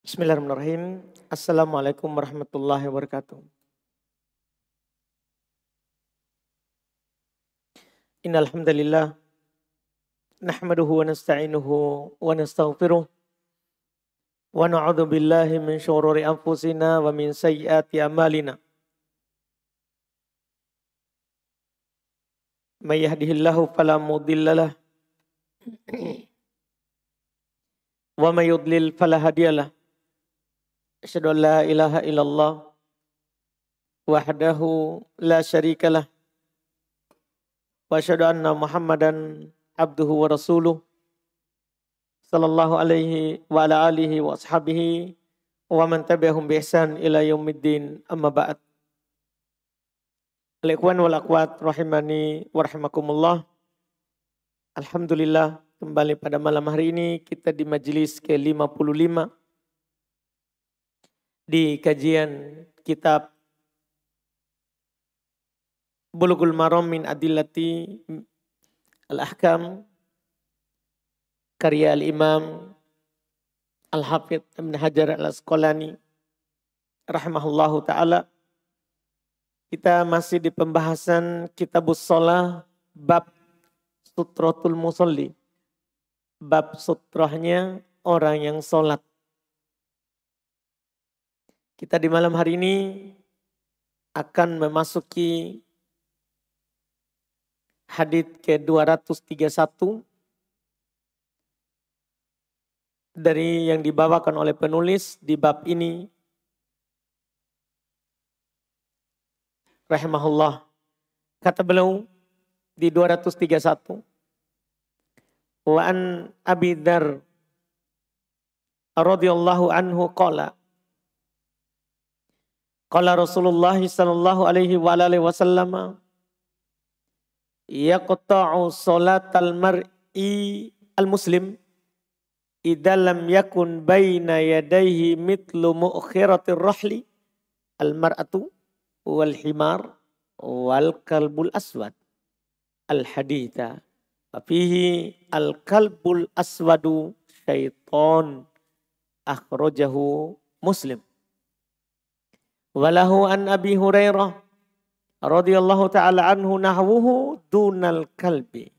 Bismillahirrahmanirrahim. Assalamualaikum warahmatullahi wabarakatuh. Innal hamdalillah nahmaduhu wa nasta'inuhu wa nastaghfiruh wa na'udzu billahi min syururi anfusina wa min sayyiati a'malina. May yahdihillahu fala mudhillalah wa may yudlil fala hadiyalah. Asyhadu an la ilaha illallah wahdahu la syarikalah wa asyhadu anna Muhammadan abduhu wa rasuluh sallallahu alaihi wa ala alihi wa ashabihi wa man tabi'ahum bi ihsan ila yaumiddin amma ba'd. Al-ikhwan wal akhwat rahimani wa rahimakumullah. Alhamdulillah, kembali pada malam hari ini kita di majelis ke-55 di kajian kitab Bulughul Maram min Adillati Al-Ahkam karya Al-Imam Al-Hafidh Ibn Hajar Al-Asqalani rahimahullahu ta'ala. Kita masih di pembahasan Kitabus Shalah bab Sutratul Musalli, bab sutrahnya orang yang sholat. Kita di malam hari ini akan memasuki hadits ke-231 dari yang dibawakan oleh penulis di bab ini rahimahullah. Kata beliau di 231, wa an Abi Dzar radhiyallahu anhu qala qala Rasulullah sallallahu alaihi wa alihi wasallam yaqta'u salatal mar'i al-muslim idza lam yakun baina yadayhi mithlu mu'khiratir rahli al-mar'atu wal himar wal kalbul aswad al-haditha fihi al-kalbul aswadu syaiton akhrajahu Muslim. Walahu an Abi Hurairah radhiyallahu ta'ala anhu nahwuhu dunal kalbi.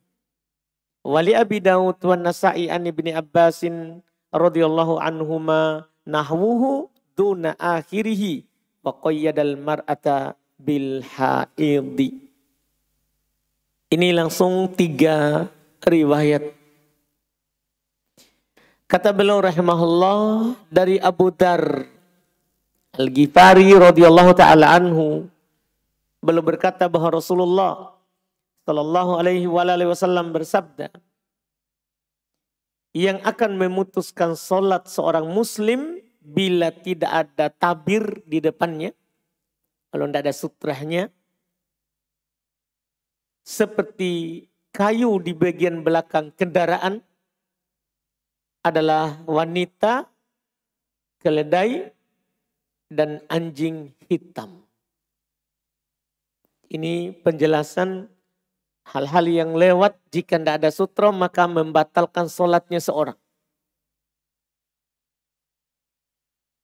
Wali Abi Daud wa Nasa'i an Ibni Abbasin radhiyallahu anhuma nahwuhu duna akhirihi wa qayyadal mar'ata bil haidhi. Ini langsung 3 riwayat. Kata beliau rahimahullah dari Abu Dzar Al-Ghifari radhiyallahu ta'ala anhu, beliau berkata bahwa Rasulullah sallallahu alaihi wasallam bersabda, yang akan memutuskan sholat seorang muslim bila tidak ada tabir di depannya, kalau tidak ada sutrahnya, seperti kayu di bagian belakang kendaraan, adalah wanita, keledai, dan anjing hitam. Ini penjelasan hal-hal yang lewat jika tidak ada sutra maka membatalkan sholatnya seorang.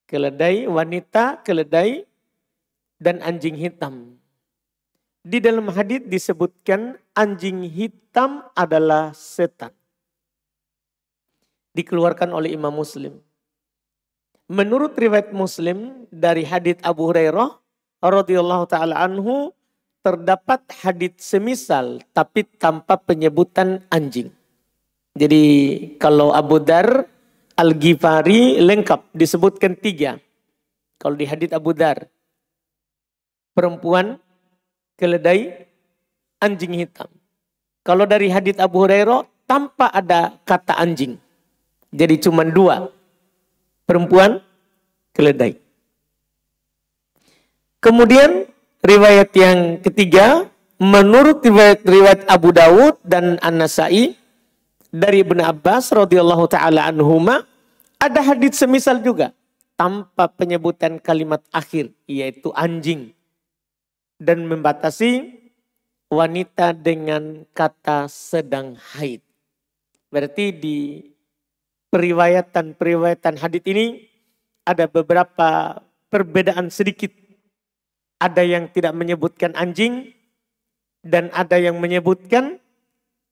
Keledai, wanita, keledai, dan anjing hitam. Di dalam hadits disebutkan anjing hitam adalah setan. Dikeluarkan oleh Imam Muslim. Menurut riwayat Muslim dari hadits Abu Hurairah radhiyallahu ta'ala anhu, terdapat hadits semisal tapi tanpa penyebutan anjing. Jadi kalau Abu Dzar Al-Ghifari lengkap disebutkan 3. Kalau di hadits Abu Dzar, perempuan, keledai, anjing hitam. Kalau dari hadits Abu Hurairah tanpa ada kata anjing. Jadi cuma 2. Perempuan, keledai. Kemudian riwayat yang ketiga, menurut riwayat Abu Dawud dan An-Nasa'i dari Ibnu Abbas radhiyallahu ta'ala anhuma, ada hadits semisal juga tanpa penyebutan kalimat akhir, yaitu anjing, dan membatasi wanita dengan kata sedang haid. Berarti di periwayatan hadits ini ada beberapa perbedaan sedikit. Ada yang tidak menyebutkan anjing dan ada yang menyebutkan,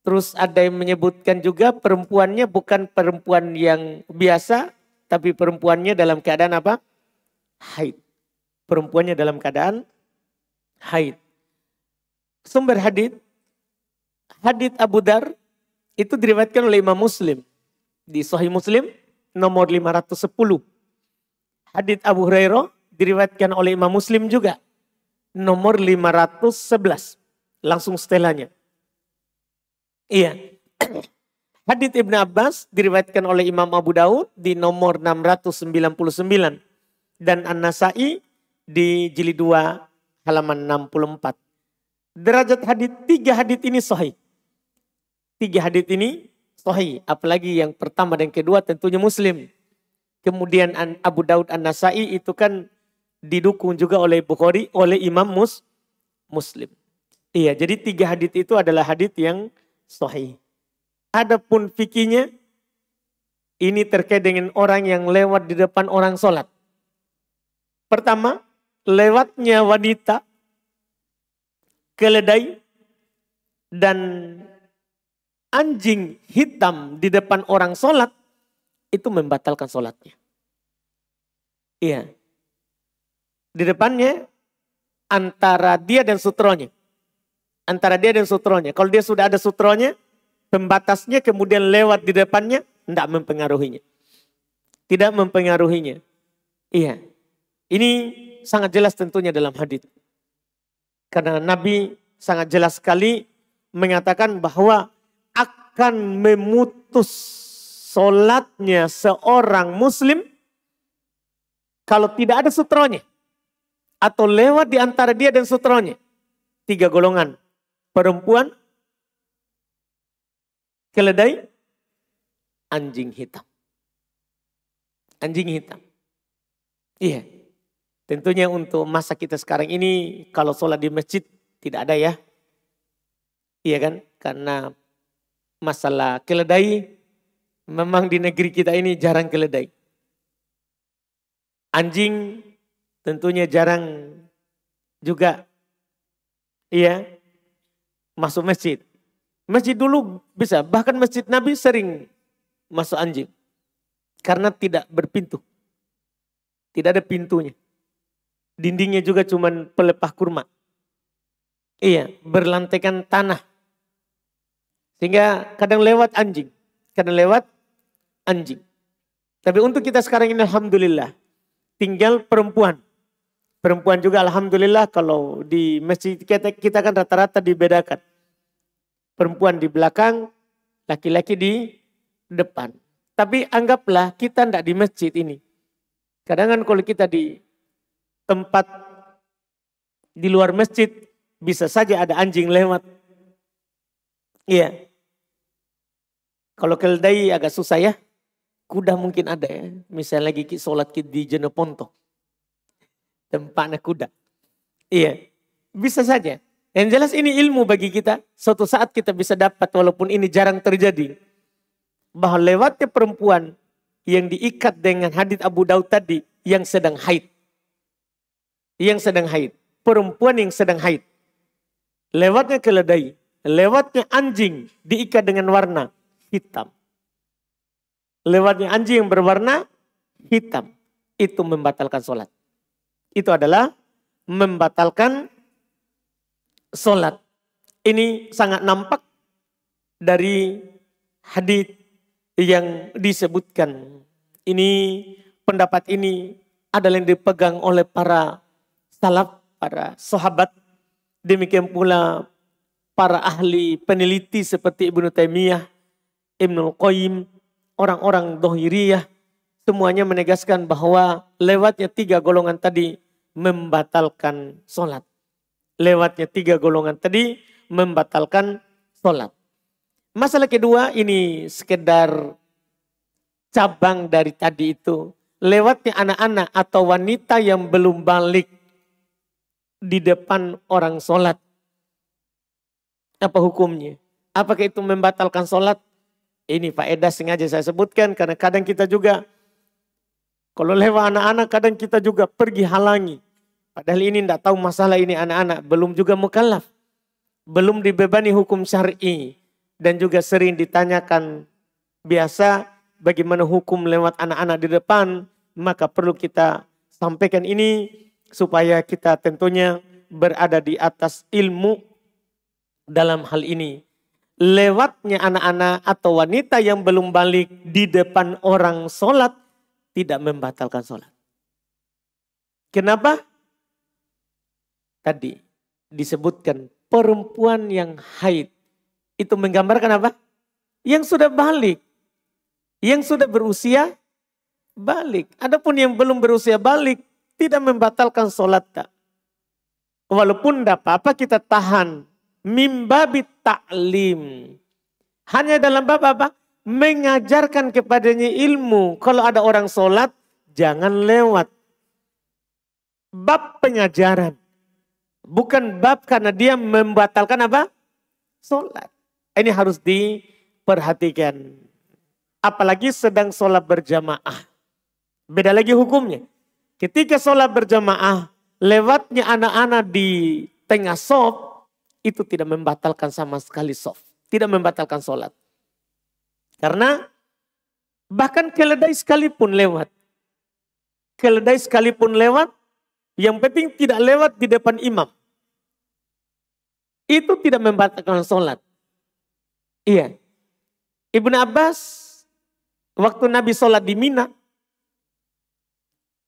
terus ada yang menyebutkan juga perempuannya bukan perempuan yang biasa, tapi perempuannya dalam keadaan apa? Haid. Perempuannya dalam keadaan haid. Sumber hadis Abu Dar itu diriwayatkan oleh Imam Muslim di Sahih Muslim nomor 510. Hadis Abu Hurairah diriwayatkan oleh Imam Muslim juga nomor 511. Langsung setelahnya. Iya. Hadis Ibnu Abbas diriwayatkan oleh Imam Abu Daud di nomor 699 dan An-Nasai di jilid 2 halaman 64. Derajat hadis 3 hadis ini sahih. 3 hadis ini sahih, apalagi yang pertama dan kedua tentunya Muslim. Kemudian Abu Daud An-Nasai itu kan didukung juga oleh Bukhari, oleh Imam Muslim. Iya, jadi 3 hadis itu adalah hadis yang sahih. Adapun fikihnya ini terkait dengan orang yang lewat di depan orang sholat. Pertama, lewatnya wanita, keledai, dan anjing hitam di depan orang sholat, itu membatalkan sholatnya. Iya. Di depannya antara dia dan sutronya. Antara dia dan sutronya. Kalau dia sudah ada sutronya, pembatasnya kemudian lewat di depannya, tidak mempengaruhinya. Tidak mempengaruhinya. Iya. Ini sangat jelas tentunya dalam hadis. Karena Nabi sangat jelas sekali mengatakan bahwa akan memutus sholatnya seorang muslim kalau tidak ada sutronya. Atau lewat di antara dia dan sutronya. 3 golongan. Perempuan, keledai, anjing hitam. Anjing hitam. Iya. Tentunya untuk masa kita sekarang ini kalau sholat di masjid tidak ada ya. Iya kan? Karena masalah keledai memang di negeri kita ini jarang keledai. Anjing tentunya jarang juga. Iya. Masuk masjid. Masjid dulu bisa. Bahkan masjid Nabi sering masuk anjing. Karena tidak berpintu. Tidak ada pintunya. Dindingnya juga cuman pelepah kurma. Iya, berlantaikan tanah. Sehingga kadang lewat anjing. Kadang lewat anjing. Tapi untuk kita sekarang ini alhamdulillah. Tinggal perempuan. Perempuan juga alhamdulillah kalau di masjid kita kan rata-rata dibedakan. Perempuan di belakang, laki-laki di depan. Tapi anggaplah kita tidak di masjid ini. Kadang kan kalau kita di tempat di luar masjid, bisa saja ada anjing lewat. Iya. Kalau keledai agak susah ya. Kuda mungkin ada ya. Misalnya lagi sholat di Jeneponto. Tempatnya kuda. Iya. Bisa saja. Yang jelas ini ilmu bagi kita. Suatu saat kita bisa dapat walaupun ini jarang terjadi. Bahwa lewatnya perempuan yang diikat dengan hadits Abu Daud tadi yang sedang haid. Yang sedang haid. Perempuan yang sedang haid. Lewatnya keledai. Lewatnya anjing diikat dengan warna hitam. Lewatnya anjing yang berwarna hitam. Itu membatalkan sholat. Itu adalah membatalkan sholat. Ini sangat nampak dari hadits yang disebutkan. Ini pendapat ini adalah yang dipegang oleh para salaf, para sahabat. Demikian pula para ahli peneliti seperti Ibnu Taimiyah, Ibnu Qayyim, orang-orang Dhahiriyah. Semuanya menegaskan bahwa lewatnya 3 golongan tadi membatalkan sholat. Lewatnya 3 golongan tadi membatalkan sholat. Masalah kedua ini sekedar cabang dari tadi itu. Lewatnya anak-anak atau wanita yang belum balik di depan orang sholat. Apa hukumnya? Apakah itu membatalkan sholat? Ini faedah sengaja saya sebutkan karena kadang kita juga Kalau lewat anak-anak kadang kita juga pergi halangi. Padahal ini tidak tahu masalah ini anak-anak. Belum juga mukallaf. Belum dibebani hukum syar'i. Dan juga sering ditanyakan biasa bagaimana hukum lewat anak-anak di depan. Maka perlu kita sampaikan ini supaya kita tentunya berada di atas ilmu dalam hal ini. Lewatnya anak-anak atau wanita yang belum balik di depan orang sholat tidak membatalkan sholat. Kenapa? Tadi disebutkan perempuan yang haid. Itu menggambarkan apa? Yang sudah balik. Yang sudah berusia balik. Adapun yang belum berusia balik tidak membatalkan sholat. Walaupun tidak apa-apa kita tahan. Mimbabit ta'lim. Hanya dalam bab apa? Mengajarkan kepadanya ilmu. Kalau ada orang sholat, jangan lewat. Bab pengajaran. Bukan bab karena dia membatalkan apa? Sholat. Ini harus diperhatikan. Apalagi sedang sholat berjamaah. Beda lagi hukumnya. Ketika sholat berjamaah, lewatnya anak-anak di tengah shaf, itu tidak membatalkan sama sekali shaf. Tidak membatalkan sholat. Karena bahkan keledai sekalipun lewat. Keledai sekalipun lewat, yang penting tidak lewat di depan imam. Itu tidak membatalkan sholat. Iya. Ibnu Abbas, waktu Nabi sholat di Mina.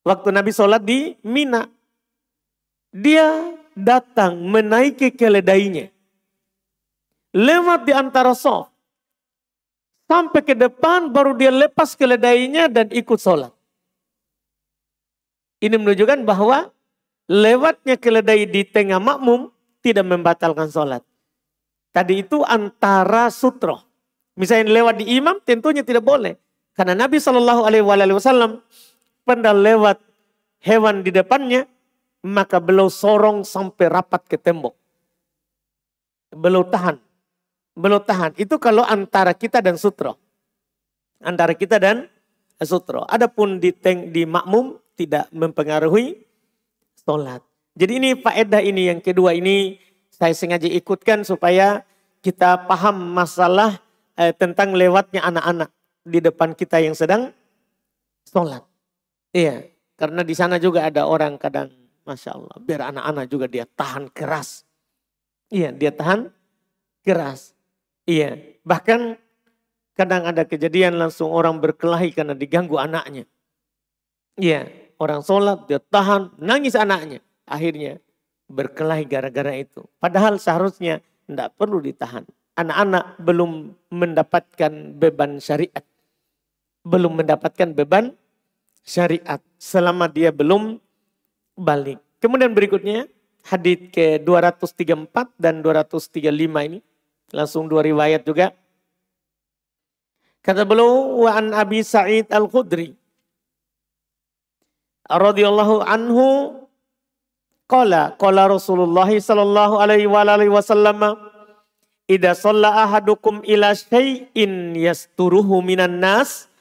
Waktu Nabi sholat di Mina. Dia datang menaiki keledainya. Lewat di antara shaf. Sampai ke depan baru dia lepas keledainya dan ikut sholat. Ini menunjukkan bahwa lewatnya keledai di tengah makmum tidak membatalkan sholat. Tadi itu antara sutroh. Misalnya lewat di imam tentunya tidak boleh. Karena Nabi SAW pernah lewat hewan di depannya. Maka beliau sorong sampai rapat ke tembok. Beliau tahan. Beliau tahan. Itu kalau antara kita dan sutroh. Antara kita dan sutroh. Adapun di makmum tidak mempengaruhi sholat. Jadi ini faedah ini yang kedua ini saya sengaja ikutkan supaya kita paham masalah tentang lewatnya anak-anak di depan kita yang sedang sholat. Iya, karena di sana juga ada orang kadang, Masya Allah, biar anak-anak juga dia tahan keras. Iya, dia tahan keras. Iya, bahkan kadang ada kejadian langsung orang berkelahi karena diganggu anaknya. Iya, orang sholat dia tahan, nangis anaknya. Akhirnya berkelahi gara-gara itu. Padahal seharusnya tidak perlu ditahan. Anak-anak belum mendapatkan beban syariat. Belum mendapatkan beban syariat selama dia belum balik. Kemudian berikutnya hadits ke 234 dan 235 ini. Langsung dua riwayat juga. Kata beliau, wa an Abi Sa'id Al-Khudri radhiyallahu anhu qala Rasulullah sallallahu alaihi wasallam idza shalla ahadukum ila syai'in yasturuhu minan nas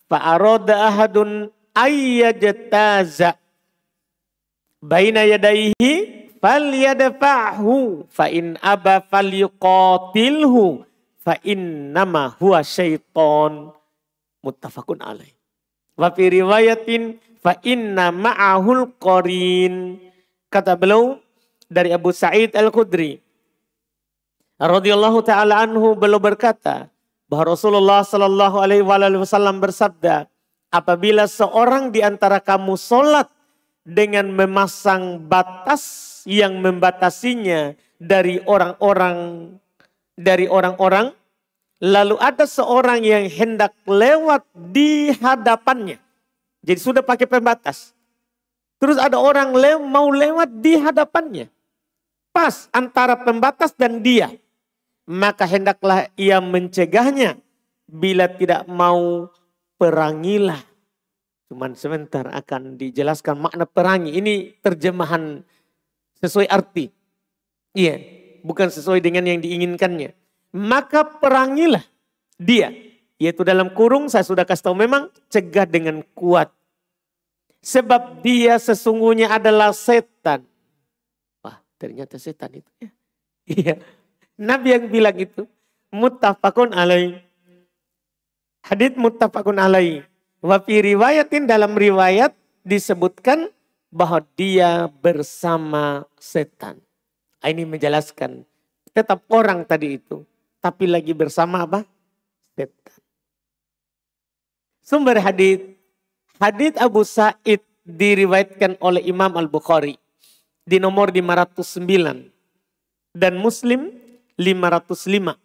fa arada ahadun ayyajtaza baina yadayhi falyadfa'hu fa in aba falyuqatilhu fa innama huwa syaiton. Muttafaqun alaih. Wa fi riwayatin fa inna ma'ahul qarin. Kata beliau dari Abu Sa'id Al-Khudri radhiyallahu taala anhu, beliau berkata bahwa Rasulullah sallallahu alaihi wasallam bersabda, apabila seorang di antara kamu sholat dengan memasang batas yang membatasinya dari orang-orang, lalu ada seorang yang hendak lewat di hadapannya. Jadi sudah pakai pembatas. Terus ada orang mau lewat di hadapannya. Pas antara pembatas dan dia. Maka hendaklah ia mencegahnya. Bila tidak mau, perangilah. Cuman sebentar akan dijelaskan makna perangi. Ini terjemahan sesuai arti. Iya, bukan sesuai dengan yang diinginkannya. Maka perangilah dia. Yaitu dalam kurung saya sudah kasih tahu memang cegah dengan kuat. Sebab dia sesungguhnya adalah setan. Wah, ternyata setan itu ya. Iya. Nabi yang bilang itu. Muttafaqun alaih. Hadits muttafaqun alaih. Wa fi riwayatin, dalam riwayat disebutkan bahwa dia bersama setan. Ini menjelaskan tetap orang tadi itu. Tapi lagi bersama apa? Setan. Sumber hadits. Hadits Abu Sa'id diriwayatkan oleh Imam Al-Bukhari di nomor 509 dan Muslim 505.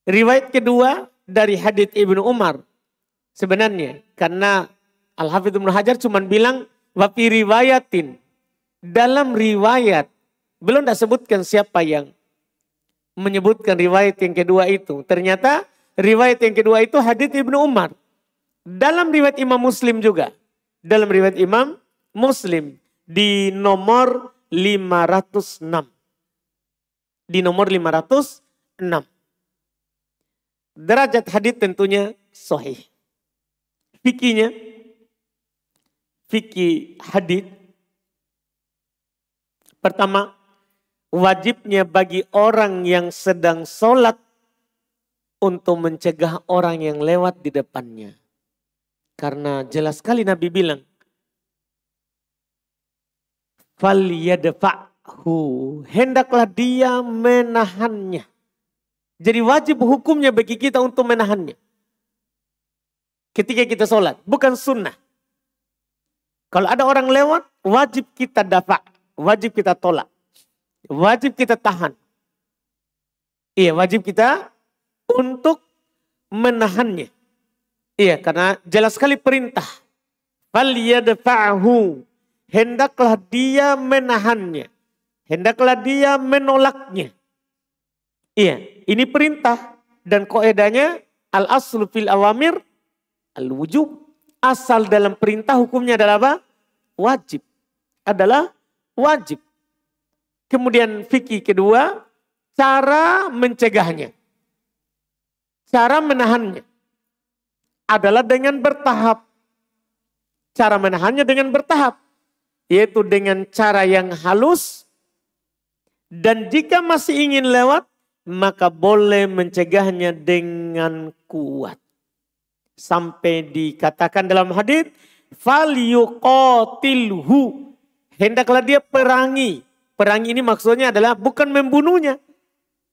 Riwayat kedua dari hadits Ibnu Umar. Sebenarnya karena Al-Hafidz Ibnu Hajar cuma bilang wa fi riwayatin. Dalam riwayat belum tidak sebutkan siapa yang menyebutkan riwayat yang kedua itu. Ternyata riwayat yang kedua itu hadits Ibnu Umar. Dalam riwayat Imam Muslim juga. Dalam riwayat Imam Muslim di nomor 506. Di nomor 506. Derajat hadits tentunya sahih. Fikihnya, fikih hadits. Pertama, wajibnya bagi orang yang sedang sholat untuk mencegah orang yang lewat di depannya. Karena jelas sekali Nabi bilang, "Falyadfa'hu", hendaklah dia menahannya. Jadi wajib hukumnya bagi kita untuk menahannya. Ketika kita sholat, bukan sunnah. Kalau ada orang lewat, wajib kita dafa', wajib kita tolak. Wajib kita tahan. Iya, wajib kita untuk menahannya. Iya, karena jelas sekali perintah. Falyadfa'hu, hendaklah dia menahannya. Hendaklah dia menolaknya. Iya, ini perintah. Dan kaidahnya al-aslu fil awamir al-wujub. Asal dalam perintah hukumnya adalah apa? Wajib. Adalah wajib. Kemudian fikih kedua, cara mencegahnya. Cara menahannya adalah dengan bertahap. Cara menahannya dengan bertahap. Yaitu dengan cara yang halus. Dan jika masih ingin lewat, maka boleh mencegahnya dengan kuat. Sampai dikatakan dalam hadits, falyuqatilhu, hendaklah dia perangi. Perangi ini maksudnya adalah bukan membunuhnya.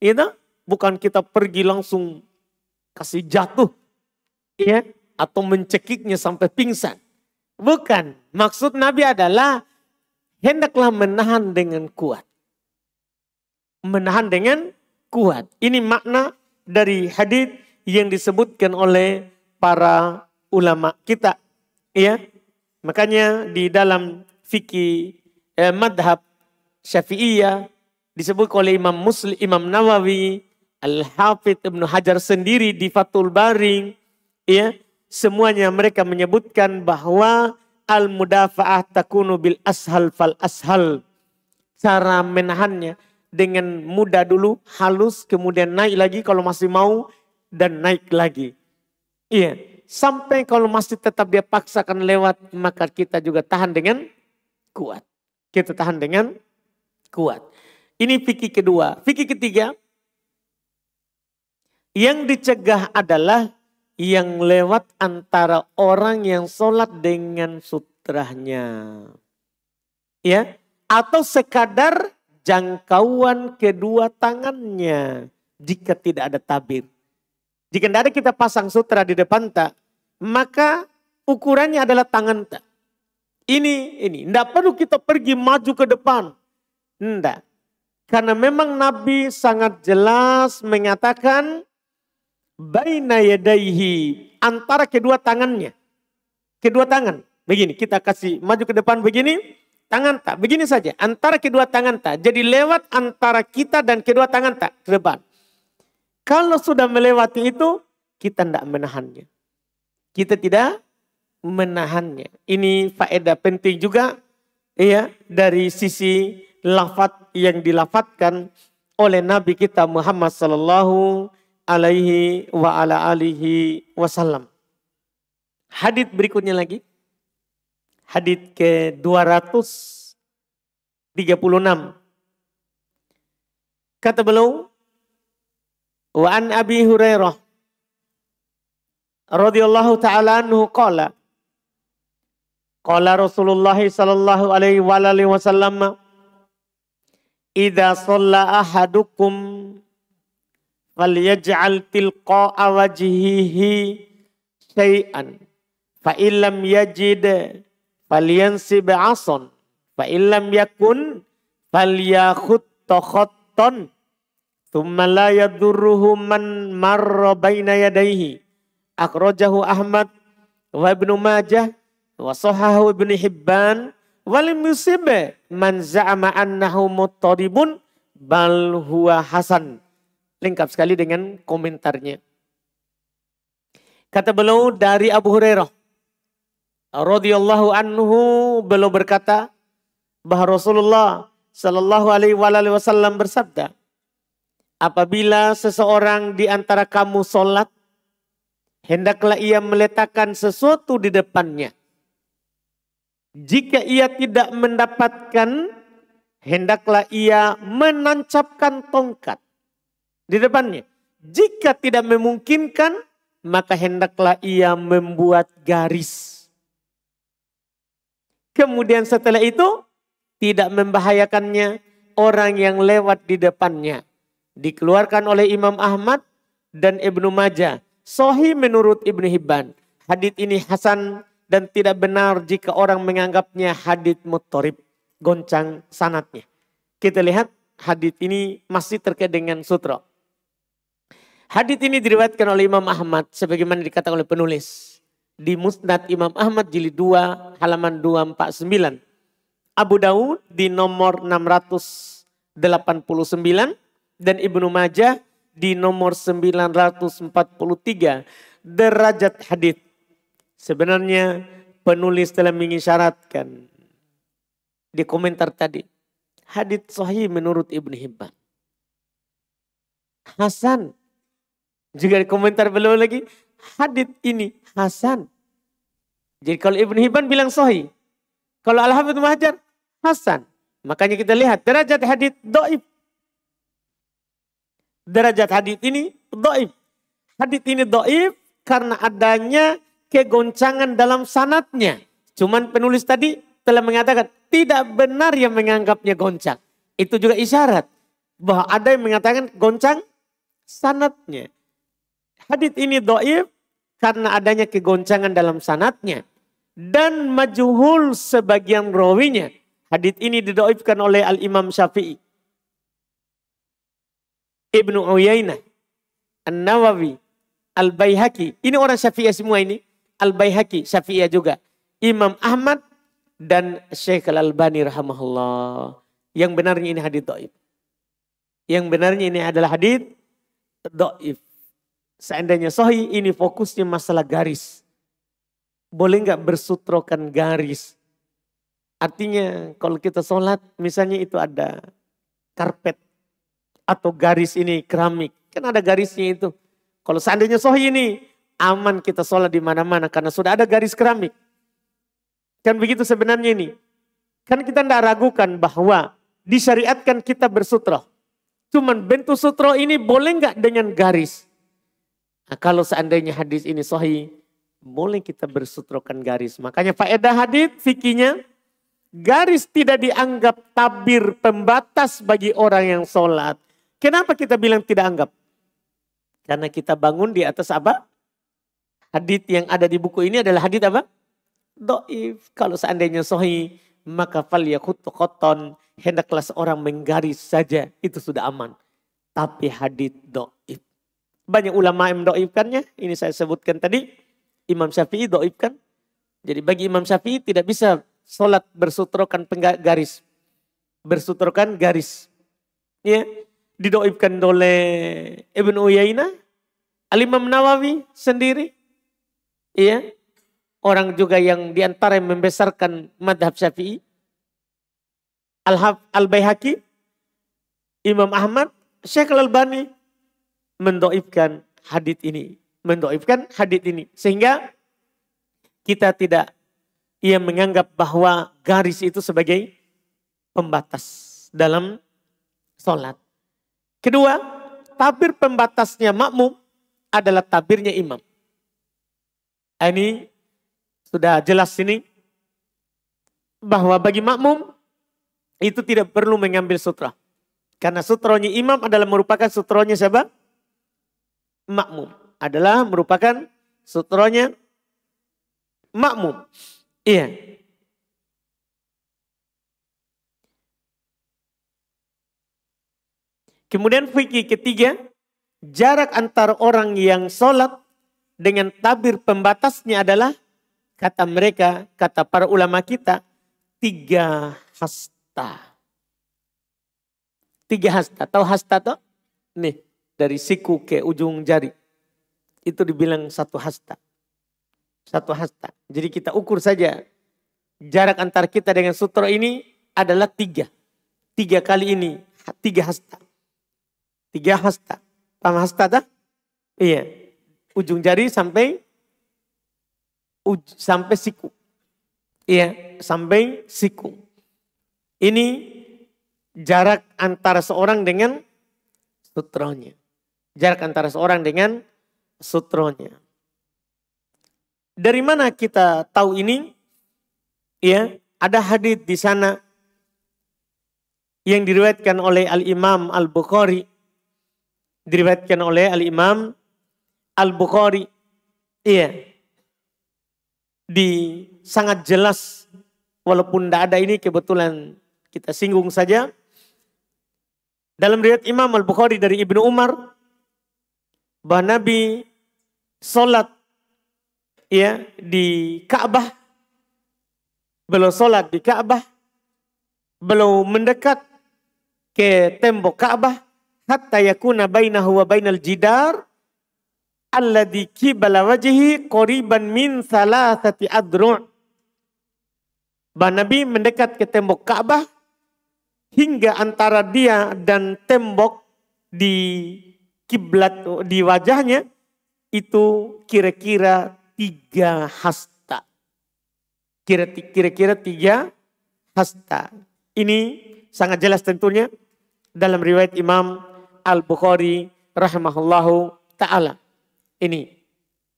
Itu bukan kita pergi langsung kasih jatuh. Ya, atau mencekiknya sampai pingsan. Bukan. Maksud Nabi adalah hendaklah menahan dengan kuat. Menahan dengan kuat. Ini makna dari hadits yang disebutkan oleh para ulama kita. Ya. Makanya di dalam fikih madhab Syafi'iyah disebut oleh Imam Muslim, Imam Nawawi, Al-Hafidz Ibnu Hajar sendiri di Fathul Bari. Ya, semuanya mereka menyebutkan bahwa al-mudafa'ah takunu bil ashal fal ashal. Cara menahannya dengan mudah dulu, halus, kemudian naik lagi kalau masih mau, dan naik lagi. Iya, sampai kalau masih tetap dia paksakan lewat, maka kita juga tahan dengan kuat. Kita tahan dengan kuat. Ini fikih kedua. Fikih ketiga, yang dicegah adalah yang lewat antara orang yang sholat dengan sutrahnya. Ya, atau sekadar jangkauan kedua tangannya jika tidak ada tabir. Jika tidak ada kita pasang sutra di depan tak, maka ukurannya adalah tangan tak. Ini. Tidak perlu kita pergi maju ke depan. Tidak. Karena memang Nabi sangat jelas mengatakan baina yadaihi, antara kedua tangannya. Kedua tangan. Begini, kita kasih maju ke depan begini, tangan tak. Begini saja, antara kedua tangan tak. Jadi lewat antara kita dan kedua tangan tak ke depan. Kalau sudah melewati itu, kita tidak menahannya. Kita tidak menahannya. Ini faedah penting juga ya dari sisi lafaz yang dilafatkan oleh Nabi kita Muhammad sallallahu alaihi wa ala alihi wasallam. Hadits berikutnya lagi. Hadits ke-236. Kata beliau, wa an Abi Hurairah radhiyallahu ta'ala anhu qala Rasulullah sallallahu alaihi wasallam idza shalla ahadukum falyaj'al tilqa'a wajhihi syai'an fa illam yajid falyansib 'asan fa illam yakun falyakhutta khattan thumma la yadurruhu man marra baina yadayhi. Akhrajahu Ahmad wa Ibnu Majah wa sahahu Ibnu Hibban wal musib man za'ama annahu muttaribun bal huwa hasan. Lengkap sekali dengan komentarnya. Kata beliau dari Abu Hurairah radhiyallahu anhu, beliau berkata bahwa Rasulullah sallallahu alaihi wasallam bersabda, apabila seseorang di antara kamu sholat, hendaklah ia meletakkan sesuatu di depannya. Jika ia tidak mendapatkan, hendaklah ia menancapkan tongkat di depannya. Jika tidak memungkinkan, maka hendaklah ia membuat garis. Kemudian setelah itu, tidak membahayakannya orang yang lewat di depannya. Dikeluarkan oleh Imam Ahmad dan Ibnu Majah. Sahih menurut Ibnu Hibban. Hadits ini hasan dan tidak benar jika orang menganggapnya hadits muttarib, goncang sanadnya. Kita lihat hadits ini masih terkait dengan sutra. Hadits ini diriwayatkan oleh Imam Ahmad sebagaimana dikatakan oleh penulis di Musnad Imam Ahmad jilid 2 halaman 249. Abu Daud di nomor 689 dan Ibnu Majah di nomor 943 derajat hadits. Sebenarnya penulis telah mengisyaratkan di komentar tadi, hadits sahih menurut Ibnu Hibban. Hasan. Juga di komentar beliau lagi, hadits ini hasan. Jadi kalau Ibnu Hibban bilang sahih, kalau Al-Hafidz Ibnu Hajar hasan. Makanya kita lihat derajat hadits dhaif. Derajat hadits ini dhaif. Hadits ini dhaif karena adanya kegoncangan dalam sanadnya. Cuman penulis tadi telah mengatakan tidak benar yang menganggapnya goncang. Itu juga isyarat bahwa ada yang mengatakan goncang sanadnya. Hadits ini dhaif karena adanya kegoncangan dalam sanadnya dan majhul sebagian rawinya. Hadits ini didhaifkan oleh Al-Imam Syafi'i, Ibnu Uyainah, An-Nawawi, Al-Baihaqi. Ini orang Syafi'iyah semua ini. Al-Baihaqi, Syafi'iyah juga. Imam Ahmad dan Syekh Al-Albani rahimahullah. Yang benarnya ini hadits dhaif. Yang benarnya ini adalah hadits dhaif. Seandainya sahih, ini fokusnya masalah garis. Boleh nggak bersutrokan garis? Artinya kalau kita sholat misalnya itu ada karpet atau garis ini keramik. Kan ada garisnya itu. Kalau seandainya sahih ini aman kita sholat di mana-mana karena sudah ada garis keramik. Kan begitu sebenarnya ini. Kan kita tidak ragukan bahwa disyariatkan kita bersutroh. Cuman bentuk sutroh ini boleh nggak dengan garis? Nah, kalau seandainya hadis ini sahih, boleh kita bersutrokan garis. Makanya faedah hadis fikihnya, garis tidak dianggap tabir pembatas bagi orang yang sholat. Kenapa kita bilang tidak anggap? Karena kita bangun di atas apa? Hadis yang ada di buku ini adalah hadis apa? Dhaif. Kalau seandainya sahih, maka falyakhuttu khattan, hendaklah seorang menggaris saja, itu sudah aman. Tapi hadis dhaif. Banyak ulama yang mendhaifkannya, ini saya sebutkan tadi. Imam Syafi'i dhaifkan. Jadi bagi Imam Syafi'i tidak bisa sholat bersutrokan garis. Bersutrokan garis. Ya, didhaifkan oleh Ibnu Uyainah, Al-Imam Nawawi sendiri. Ya, orang juga yang diantara yang membesarkan madhab Syafi'i. Al-Baihaqi, Imam Ahmad, Syekh Al-Albani mendhaifkan hadits ini. Mendhaifkan hadits ini. Sehingga kita tidak ia menganggap bahwa garis itu sebagai pembatas dalam sholat. Kedua, tabir pembatasnya makmum adalah tabirnya imam. Ini sudah jelas ini bahwa bagi makmum itu tidak perlu mengambil sutra. Karena sutronya imam adalah merupakan sutronya siapa? Makmum. Adalah merupakan sutronya makmum. Iya. Kemudian fikih ketiga, jarak antara orang yang sholat dengan tabir pembatasnya adalah, kata mereka, kata para ulama kita, 3 hasta. 3 hasta. Tahu hasta toh? Nih, dari siku ke ujung jari. Itu dibilang 1 hasta. 1 hasta. Jadi kita ukur saja. Jarak antara kita dengan sutra ini adalah 3. 3 kali ini. 3 hasta. 3 hasta. Paham hasta tak? Iya. Ujung jari sampai siku. Iya, sampai siku. Ini jarak antara seorang dengan sutronya. Jarak antara seorang dengan sutronya. Dari mana kita tahu ini? Ya, ada hadis di sana yang diriwayatkan oleh Al-Imam Al-Bukhari. Diriwayatkan oleh Al-Imam Al-Bukhari. Iya. Sangat jelas, walaupun tidak ada ini, kebetulan kita singgung saja. Dalam riwayat Imam Al-Bukhari dari Ibnu Umar, bahwa Nabi sholat ya di Ka'bah. Beliau sholat di Ka'bah. Beliau mendekat ke tembok Ka'bah. Hatta yakuna bainahu wa bainal jidar alladhi qibala wajhi qoriban min thalathati adru'. Bahwa Nabi mendekat ke tembok Ka'bah hingga antara dia dan tembok di kiblat, di wajahnya itu kira-kira 3 hasta. Kira-kira 3 hasta. Ini sangat jelas tentunya dalam riwayat Imam Al-Bukhari rahimahullahu ta'ala. Ini.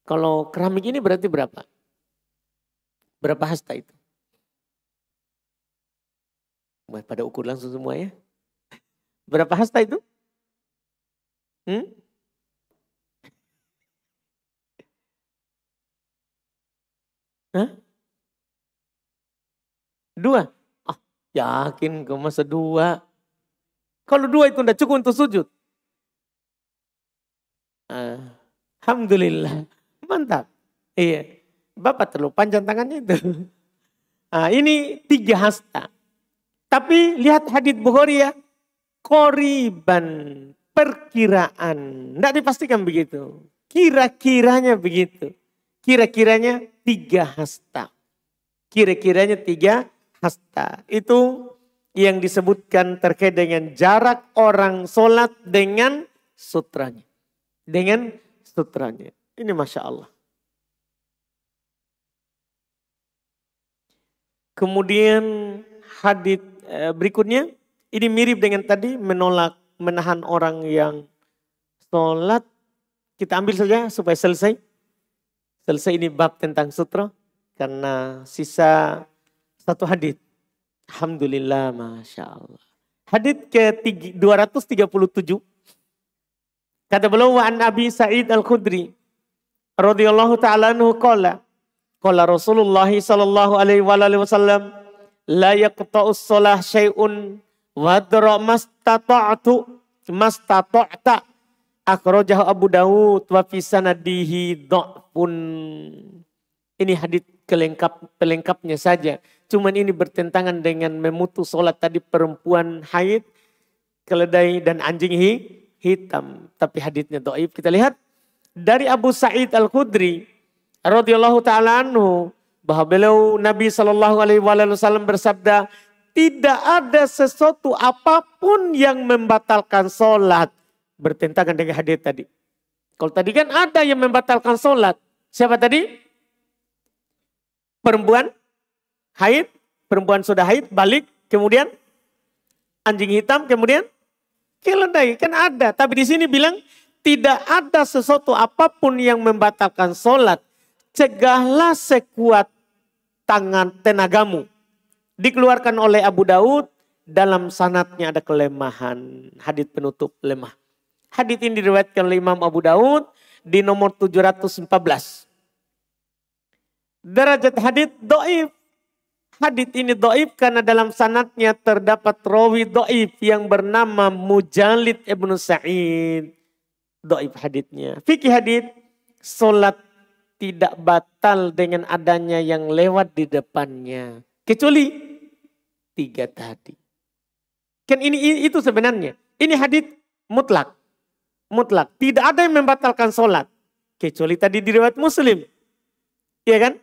Kalau keramik ini berarti berapa? Berapa hasta itu? Pada ukur langsung semua ya. Berapa hasta itu? Hah? 2? Ah, yakin kau masa 2? Kalau 2 itu tidak cukup untuk sujud. Alhamdulillah. Mantap. Iya. Bapak terlalu panjang tangannya itu. Ini 3 hasta. Tapi lihat hadits Bukhari ya. Qoriban. Perkiraan. Tidak dipastikan begitu. Kira-kiranya begitu. Kira-kiranya 3 hasta. Kira-kiranya 3 hasta. Itu yang disebutkan terkait dengan jarak orang sholat dengan sutranya. Dengan sutranya. Ini Masya Allah. Kemudian hadits berikutnya. Ini mirip dengan tadi, menolak, menahan orang yang sholat. Kita ambil saja supaya selesai. Selesai ini bab tentang sutra. Karena sisa 1 hadits. Alhamdulillah, Masya Allah. Hadits ke 237. Kata beliau, wa an Abi Sa'id Al-Khudri radhiyallahu ta'ala anhu qala Rasulullah sallallahu alaihi wasallam la yaqta'us shalah syai'un wadra mastata'tu mastata'ta akhrajahu Abu Dawud wa fi sanadihi dha'fun. Ini hadits pelengkapnya saja. Cuman ini bertentangan dengan memutus sholat tadi perempuan haid, keledai dan anjing hitam. Tapi haditsnya dhaif. Kita lihat dari Abu Sa'id Al-Khudri radhiyallahu ta'ala anhu bahwa beliau Nabi SAW bersabda, tidak ada sesuatu apapun yang membatalkan sholat. Bertentangan dengan hadits tadi. Kalau tadi kan ada yang membatalkan sholat. Siapa tadi? Perempuan haid, perempuan sudah haid, balik, kemudian anjing hitam, kemudian keledai. Kan ada, tapi di sini bilang tidak ada sesuatu apapun yang membatalkan sholat. Cegahlah sekuat tangan tenagamu. Dikeluarkan oleh Abu Daud, dalam sanadnya ada kelemahan. Hadits penutup lemah. Hadits ini diriwayatkan oleh Imam Abu Daud di nomor 714. Derajat hadits dhaif. Hadits ini dhaif karena dalam sanadnya terdapat rawi dhaif yang bernama Mujalid Ibnu Sa'id. Dhaif haditsnya. Fikih hadits, salat tidak batal dengan adanya yang lewat di depannya. Kecuali 3 tadi. Kan ini itu sebenarnya. Ini hadits mutlak. Mutlak. Tidak ada yang membatalkan sholat. Kecuali tadi diriwayat Muslim. Iya kan?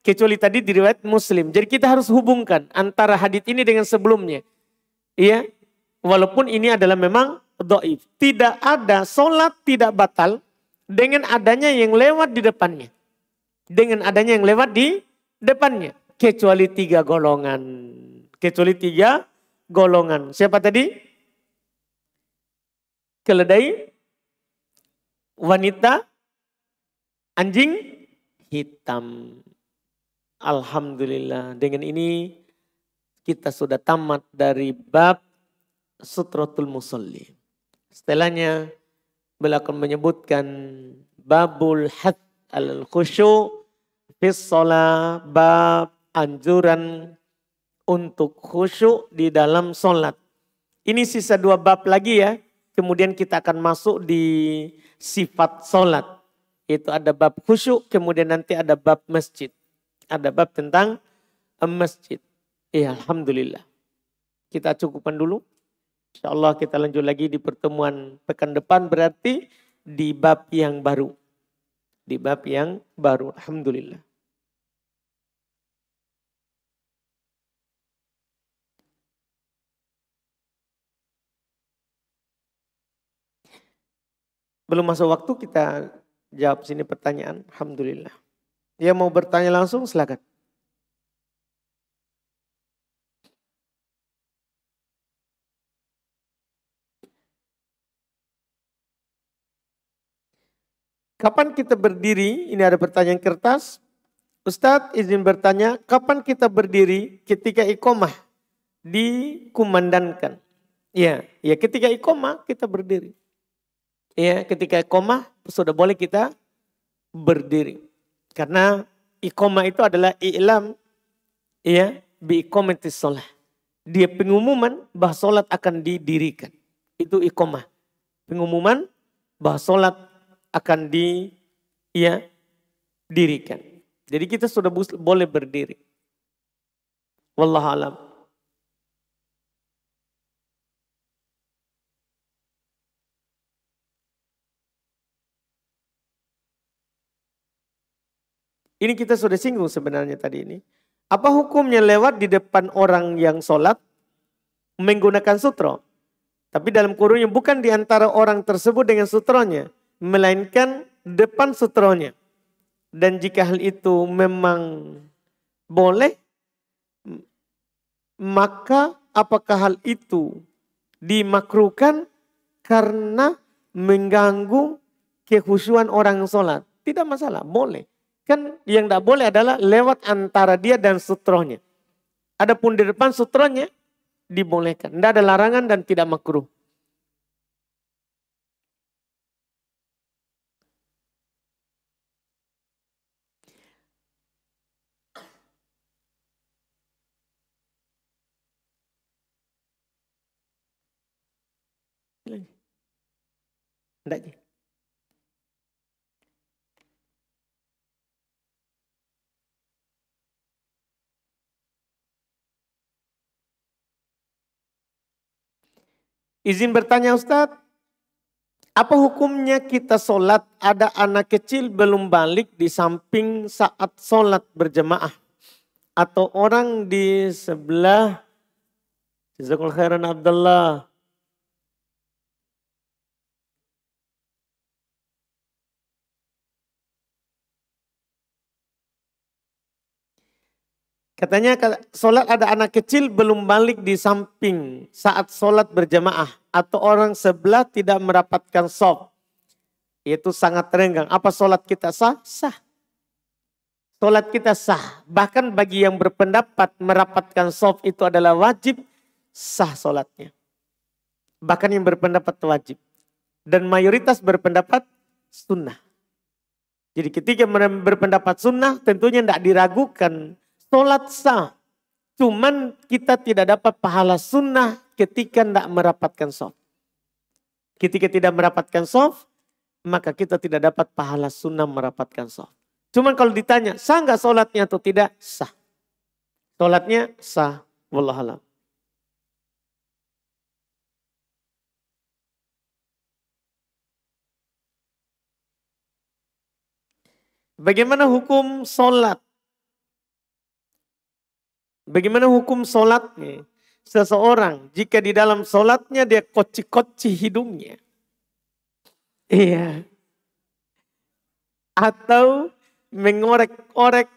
Kecuali tadi diriwayat Muslim. Jadi kita harus hubungkan antara hadits ini dengan sebelumnya. Iya. Walaupun ini adalah memang dhaif. Tidak ada sholat tidak batal dengan adanya yang lewat di depannya. Dengan adanya yang lewat di depannya. Kecuali 3 golongan. Kecuali 3 golongan. Siapa tadi? Keledai, wanita, anjing hitam. Alhamdulillah. Dengan ini kita sudah tamat dari bab sutratul musalli. Setelahnya beliau akan menyebutkan babul hadd al khusyu' fis shalah, bab anjuran untuk khusyuk di dalam sholat. Ini sisa 2 bab lagi ya. Kemudian kita akan masuk di sifat sholat. Itu ada bab khusyuk, kemudian nanti ada bab masjid. Ada bab tentang masjid. Alhamdulillah. Kita cukupkan dulu. InsyaAllah kita lanjut lagi di pertemuan pekan depan, berarti di bab yang baru. Di bab yang baru. Alhamdulillah. Belum masuk waktu, kita jawab sini pertanyaan. Alhamdulillah. Dia mau bertanya langsung, silakan. Kapan kita berdiri? Ini ada pertanyaan kertas. Ustadz izin bertanya, kapan kita berdiri ketika iqomah dikumandangkan? Ya ketika iqomah kita berdiri. Ya, ketika iqomah sudah boleh kita berdiri. Karena iqomah itu adalah i'lam bi iqomatis shalah. Dia pengumuman bahwa salat akan didirikan. Itu iqomah. Pengumuman bahwa salat akan didirikan. Jadi kita sudah boleh berdiri. Wallahu a'lam. Ini kita sudah singgung sebenarnya tadi ini. Apa hukumnya lewat di depan orang yang sholat menggunakan sutra? Tapi dalam kurungnya bukan di antara orang tersebut dengan sutronya, melainkan depan sutronya. Dan jika hal itu memang boleh, maka apakah hal itu dimakruhkan karena mengganggu kekhusyuan orang sholat? Tidak masalah, boleh. Kan yang tidak boleh adalah lewat antara dia dan sutronya. Adapun di depan sutronya dibolehkan. Tidak ada larangan dan tidak makruh. Tidak. Izin bertanya Ustadz, apa hukumnya kita sholat ada anak kecil belum balik di samping saat sholat berjamaah? Atau orang di sebelah, jazakallahu khairan Abdullah. Katanya sholat ada anak kecil belum balik di samping saat sholat berjamaah. Atau orang sebelah tidak merapatkan shaf. Itu sangat renggang. Apa sholat kita sah? Sah. Sholat kita sah. Bahkan bagi yang berpendapat merapatkan shaf itu adalah wajib, sah sholatnya. Bahkan yang berpendapat wajib. Dan mayoritas berpendapat sunnah. Jadi ketika berpendapat sunnah tentunya tidak diragukan. Sholat sah. Cuman kita tidak dapat pahala sunnah ketika tidak merapatkan shaf. Ketika tidak merapatkan shaf, maka kita tidak dapat pahala sunnah merapatkan shaf. Cuman kalau ditanya, sah nggak sholatnya atau tidak? Sah. Sholatnya sah. Wallahualam. Bagaimana hukum sholat? Bagaimana hukum sholatnya? Seseorang jika di dalam sholatnya dia koci-koci hidungnya. Iya. Atau mengorek-orek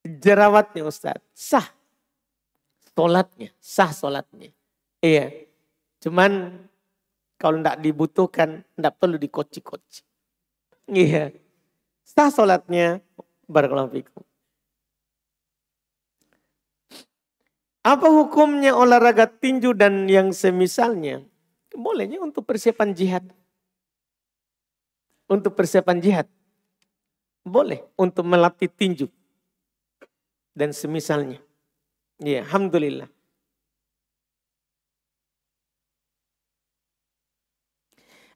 jerawatnya Ustaz. Sah. Sholatnya. Sah sholatnya. Iya. Cuman kalau tidak dibutuhkan tidak perlu dikoci-koci. Iya. Sah sholatnya. Barakallahu fikum. Apa hukumnya olahraga tinju dan yang semisalnya? Bolehnya untuk persiapan jihad. Untuk persiapan jihad. Boleh untuk melatih tinju. Dan semisalnya. Ya, alhamdulillah.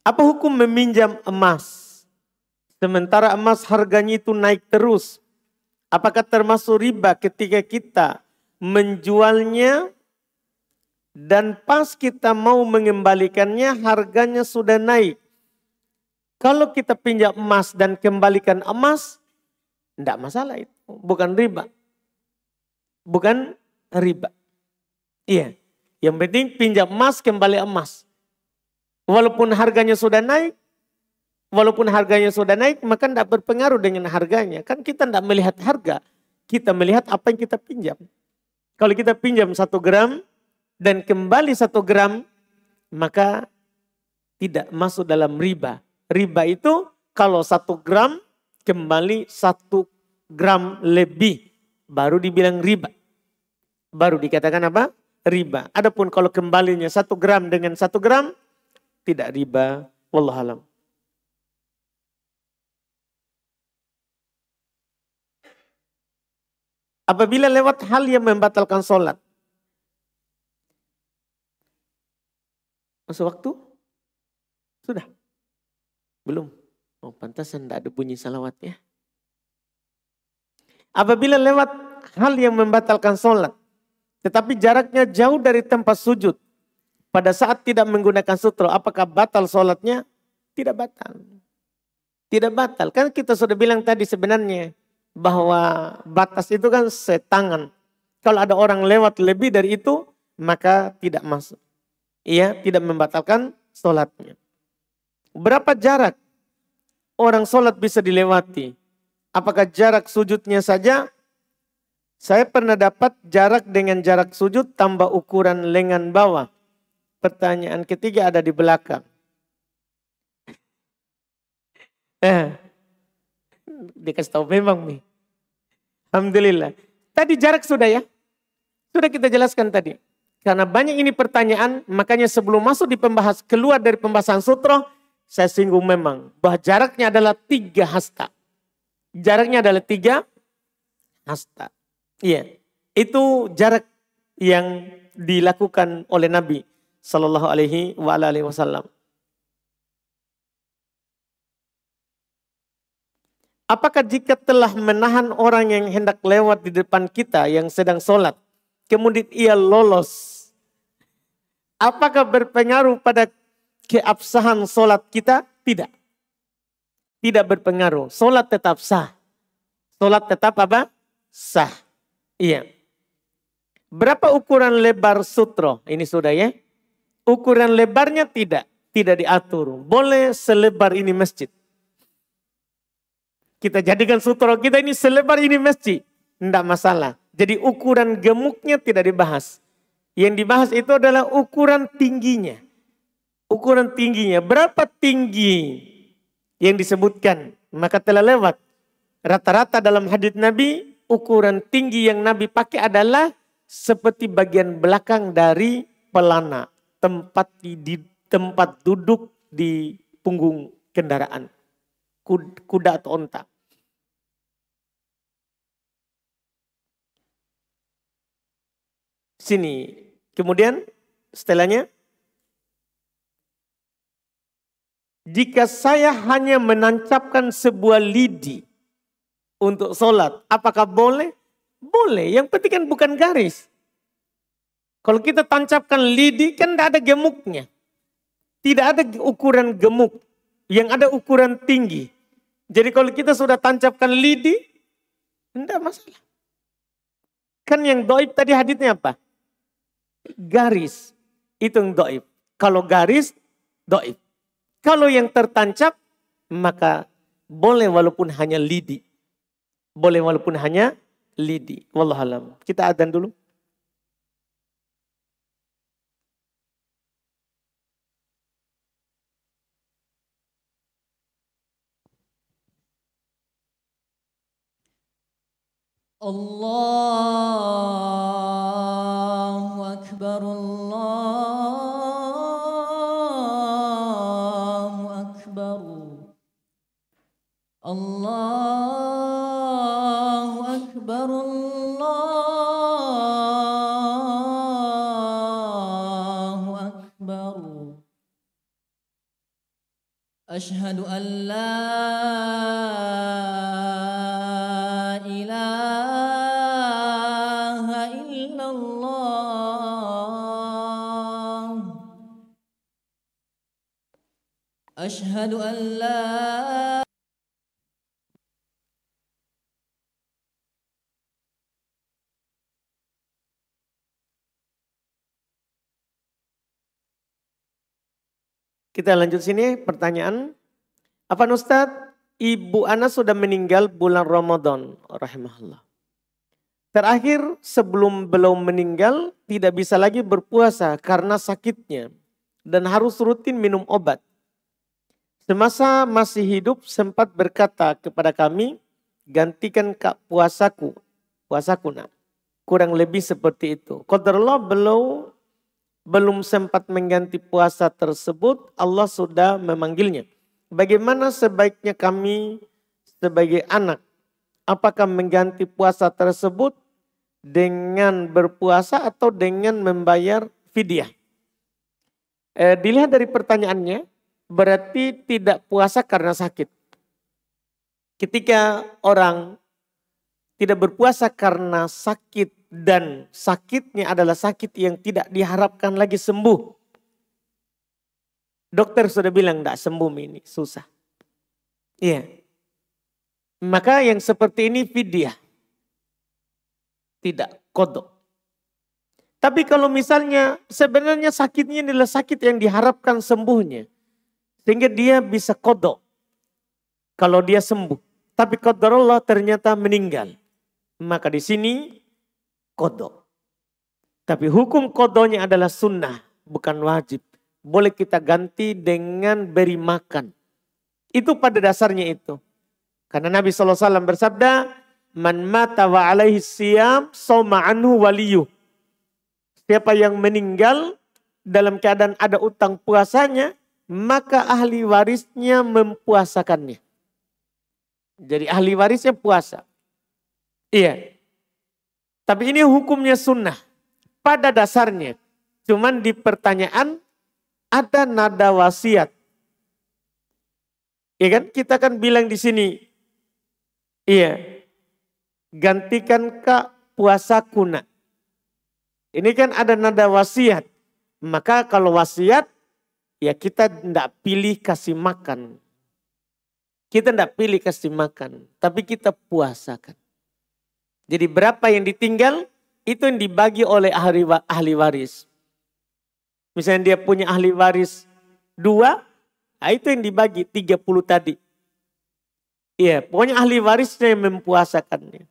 Apa hukum meminjam emas? Sementara emas harganya itu naik terus. Apakah termasuk riba ketika kita menjualnya dan pas kita mau mengembalikannya harganya sudah naik. Kalau kita pinjam emas dan kembalikan emas, tidak masalah itu. Bukan riba. Bukan riba. Iya. Yang penting pinjam emas, kembali emas. Walaupun harganya sudah naik, maka tidak berpengaruh dengan harganya. Kan kita tidak melihat harga. Kita melihat apa yang kita pinjam. Kalau kita pinjam 1 gram dan kembali 1 gram, maka tidak masuk dalam riba. Riba itu kalau 1 gram kembali 1 gram lebih. Baru dibilang riba. Baru dikatakan apa? Riba. Adapun kalau kembalinya 1 gram dengan 1 gram, tidak riba. Wallahualam. Apabila lewat hal yang membatalkan sholat. Masuk waktu? Sudah? Belum? Oh pantasan tidak ada bunyi salawat ya. Apabila lewat hal yang membatalkan sholat. Tetapi jaraknya jauh dari tempat sujud. Pada saat tidak menggunakan sutra. Apakah batal sholatnya? Tidak batal. Tidak batal. Kan kita sudah bilang tadi sebenarnya. Bahwa batas itu kan setangan. Kalau ada orang lewat lebih dari itu, maka tidak masuk. Ia tidak membatalkan sholatnya. Berapa jarak orang sholat bisa dilewati? Apakah jarak sujudnya saja? Saya pernah dapat jarak dengan jarak sujud tambah ukuran lengan bawah. Pertanyaan ketiga ada di belakang. Dikasih tahu memang nih. Alhamdulillah. Tadi jarak sudah ya. Sudah kita jelaskan tadi. Karena banyak ini pertanyaan, makanya sebelum masuk di keluar dari pembahasan sutra, saya singgung memang bahwa jaraknya adalah 3 hasta. Jaraknya adalah 3 hasta. Iya. Itu jarak yang dilakukan oleh Nabi Sallallahu Alaihi Wasallam. Apakah jika telah menahan orang yang hendak lewat di depan kita yang sedang sholat, kemudian ia lolos, apakah berpengaruh pada keabsahan sholat kita? Tidak. Tidak berpengaruh. Sholat tetap sah. Sholat tetap apa? Sah. Iya. Berapa ukuran lebar sutra? Ini sudah ya. Ukuran lebarnya tidak diatur. Boleh selebar ini masjid. Kita jadikan sutra kita ini selebar ini masjid. Tidak masalah. Jadi ukuran gemuknya tidak dibahas. Yang dibahas itu adalah ukuran tingginya. Ukuran tingginya, berapa tinggi yang disebutkan. Maka telah lewat. Rata-rata dalam hadits Nabi, ukuran tinggi yang Nabi pakai adalah seperti bagian belakang dari pelana. Tempat duduk di punggung kendaraan. Kuda atau onta. Sini. Kemudian setelahnya. Jika saya hanya menancapkan sebuah lidi untuk sholat, apakah boleh? Boleh, yang penting kan bukan garis. Kalau kita tancapkan lidi kan tidak ada gemuknya. Tidak ada ukuran gemuk, yang ada ukuran tinggi. Jadi kalau kita sudah tancapkan lidi, tidak masalah. Kan yang doib tadi haditsnya apa? Garis, itu yang doib. Kalau garis, doib. Kalau yang tertancap, maka boleh walaupun hanya lidi. Boleh walaupun hanya lidi. Wallahualam. Kita adzan dulu. Allahu Akbar, Allahu Akbar. Allahu Akbar, Allahu Akbar. Ashhadu an la ilaha illallah. Ashhadu an la Kita lanjut sini pertanyaan. Apa Ustadz, ibu Ana sudah meninggal bulan Ramadan, rahimahullah. Terakhir sebelum beliau meninggal tidak bisa lagi berpuasa karena sakitnya dan harus rutin minum obat. Semasa masih hidup sempat berkata kepada kami, gantikan kak puasaku nak. Kurang lebih seperti itu. Qadarullah beliau belum sempat mengganti puasa tersebut, Allah sudah memanggilnya. Bagaimana sebaiknya kami sebagai anak? Apakah mengganti puasa tersebut dengan berpuasa atau dengan membayar fidyah? Dilihat dari pertanyaannya, berarti tidak puasa karena sakit. Ketika orang tidak berpuasa karena sakit, dan sakitnya adalah sakit yang tidak diharapkan lagi sembuh. Dokter sudah bilang tidak sembuh ini, susah. Iya. Maka yang seperti ini fidyah. Tidak qadha. Tapi kalau misalnya sebenarnya sakitnya adalah sakit yang diharapkan sembuhnya. Sehingga dia bisa qadha. Kalau dia sembuh. Tapi qadarullah ternyata meninggal. Maka di sini qadha. Tapi hukum qadhanya adalah sunnah, bukan wajib. Boleh kita ganti dengan beri makan. Itu pada dasarnya itu. Karena Nabi SAW bersabda, man mata wa alaihi siyam sawma anhu waliyuh. Siapa yang meninggal dalam keadaan ada utang puasanya, maka ahli warisnya mempuasakannya. Jadi ahli warisnya puasa. Iya. Tapi ini hukumnya sunnah. Pada dasarnya. Cuman di pertanyaan ada nada wasiat. Iya kan? Kita kan bilang di sini. Iya. Gantikan kak puasaku nak. Ini kan ada nada wasiat. Maka kalau wasiat. Ya kita tidak pilih kasih makan. Kita tidak pilih kasih makan. Tapi kita puasakan. Jadi berapa yang ditinggal, itu yang dibagi oleh ahli waris. Misalnya dia punya ahli waris 2, nah itu yang dibagi 30 tadi. Iya, pokoknya ahli warisnya yang mempuasakannya.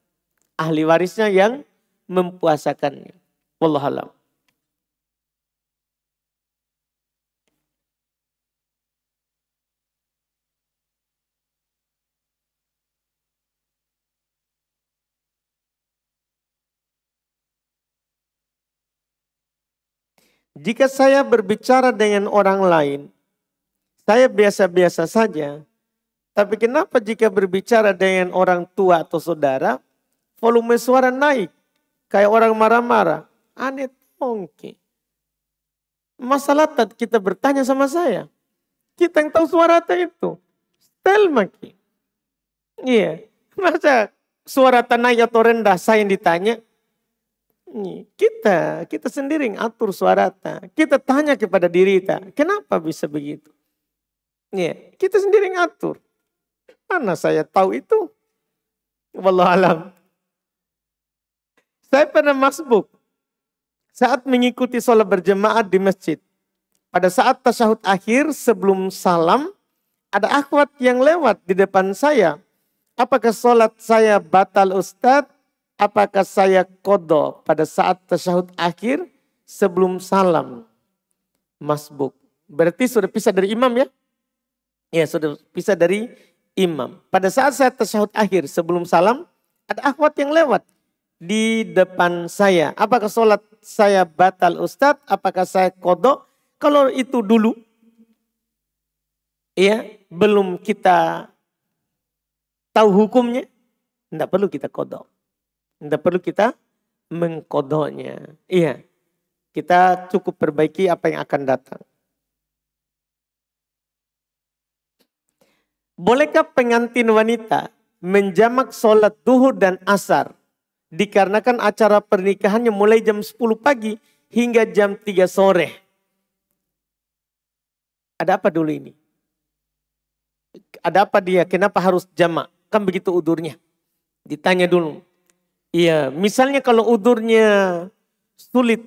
Ahli warisnya yang mempuasakannya. Wallahualam. Jika saya berbicara dengan orang lain, saya biasa-biasa saja. Tapi kenapa jika berbicara dengan orang tua atau saudara, volume suara naik? Kayak orang marah-marah. Aneh tongki. Masalah kita bertanya sama saya. Kita yang tahu suara itu. Stel maki. Iya. Masa suara naik atau rendah saya yang ditanya? Kita sendiri yang atur suara. Kita tanya kepada diri kita. Kenapa bisa begitu? Iya. Kita sendiri yang atur. Mana saya tahu itu? Wallahualam. Saya pernah masbuk saat mengikuti sholat berjemaah di masjid. Pada saat tasyahud akhir sebelum salam, ada akhwat yang lewat di depan saya. Apakah sholat saya batal Ustadz? Apakah saya qadha pada saat tasyahud akhir sebelum salam? Masbuk. Berarti sudah pisah dari imam ya? Ya sudah pisah dari imam. Pada saat saya tasyahud akhir sebelum salam, ada akhwat yang lewat di depan saya. Apakah sholat saya batal Ustadz? Apakah saya qadha? Kalau itu dulu, ya belum kita tahu hukumnya, tidak perlu kita qadha. Tidak perlu kita mengqadhanya. Iya, kita cukup perbaiki apa yang akan datang. Bolehkah pengantin wanita menjamak sholat duhur dan asar? Dikarenakan acara pernikahannya mulai jam 10 pagi hingga jam 3 sore. Ada apa dulu ini? Ada apa dia? Kenapa harus jamak? Kan begitu udurnya. Ditanya dulu. Iya, misalnya kalau udurnya sulit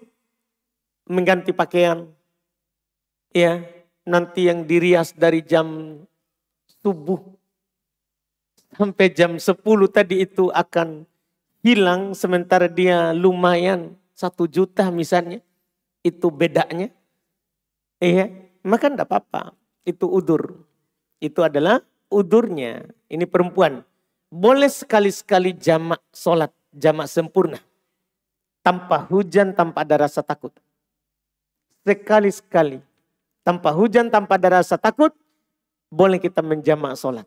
mengganti pakaian. Ya, nanti yang dirias dari jam subuh sampai jam 10 tadi itu akan hilang sementara dia lumayan 1 juta misalnya. Itu bedanya. Iya, maka enggak apa-apa. Itu udur. Itu adalah udurnya. Ini perempuan. Boleh sekali-sekali jamak sholat. Jamak sempurna. Tanpa hujan, tanpa ada rasa takut. Sekali-sekali. Tanpa hujan, tanpa ada rasa takut. Boleh kita menjamak sholat.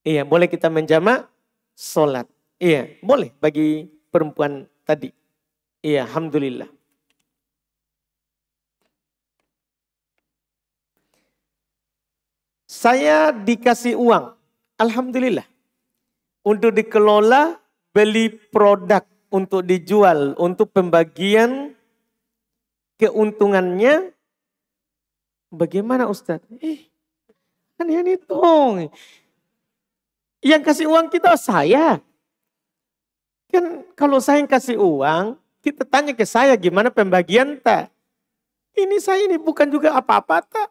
Iya, boleh kita menjamak sholat. Iya, boleh bagi perempuan tadi. Iya, alhamdulillah. Saya dikasih uang, alhamdulillah. Untuk dikelola, beli produk untuk dijual, untuk pembagian keuntungannya. Bagaimana Ustadz? Kan ini dong. Yang kasih uang kita saya. Kan kalau saya yang kasih uang, kita tanya ke saya gimana pembagian tak. Ini saya ini bukan juga apa-apa tak.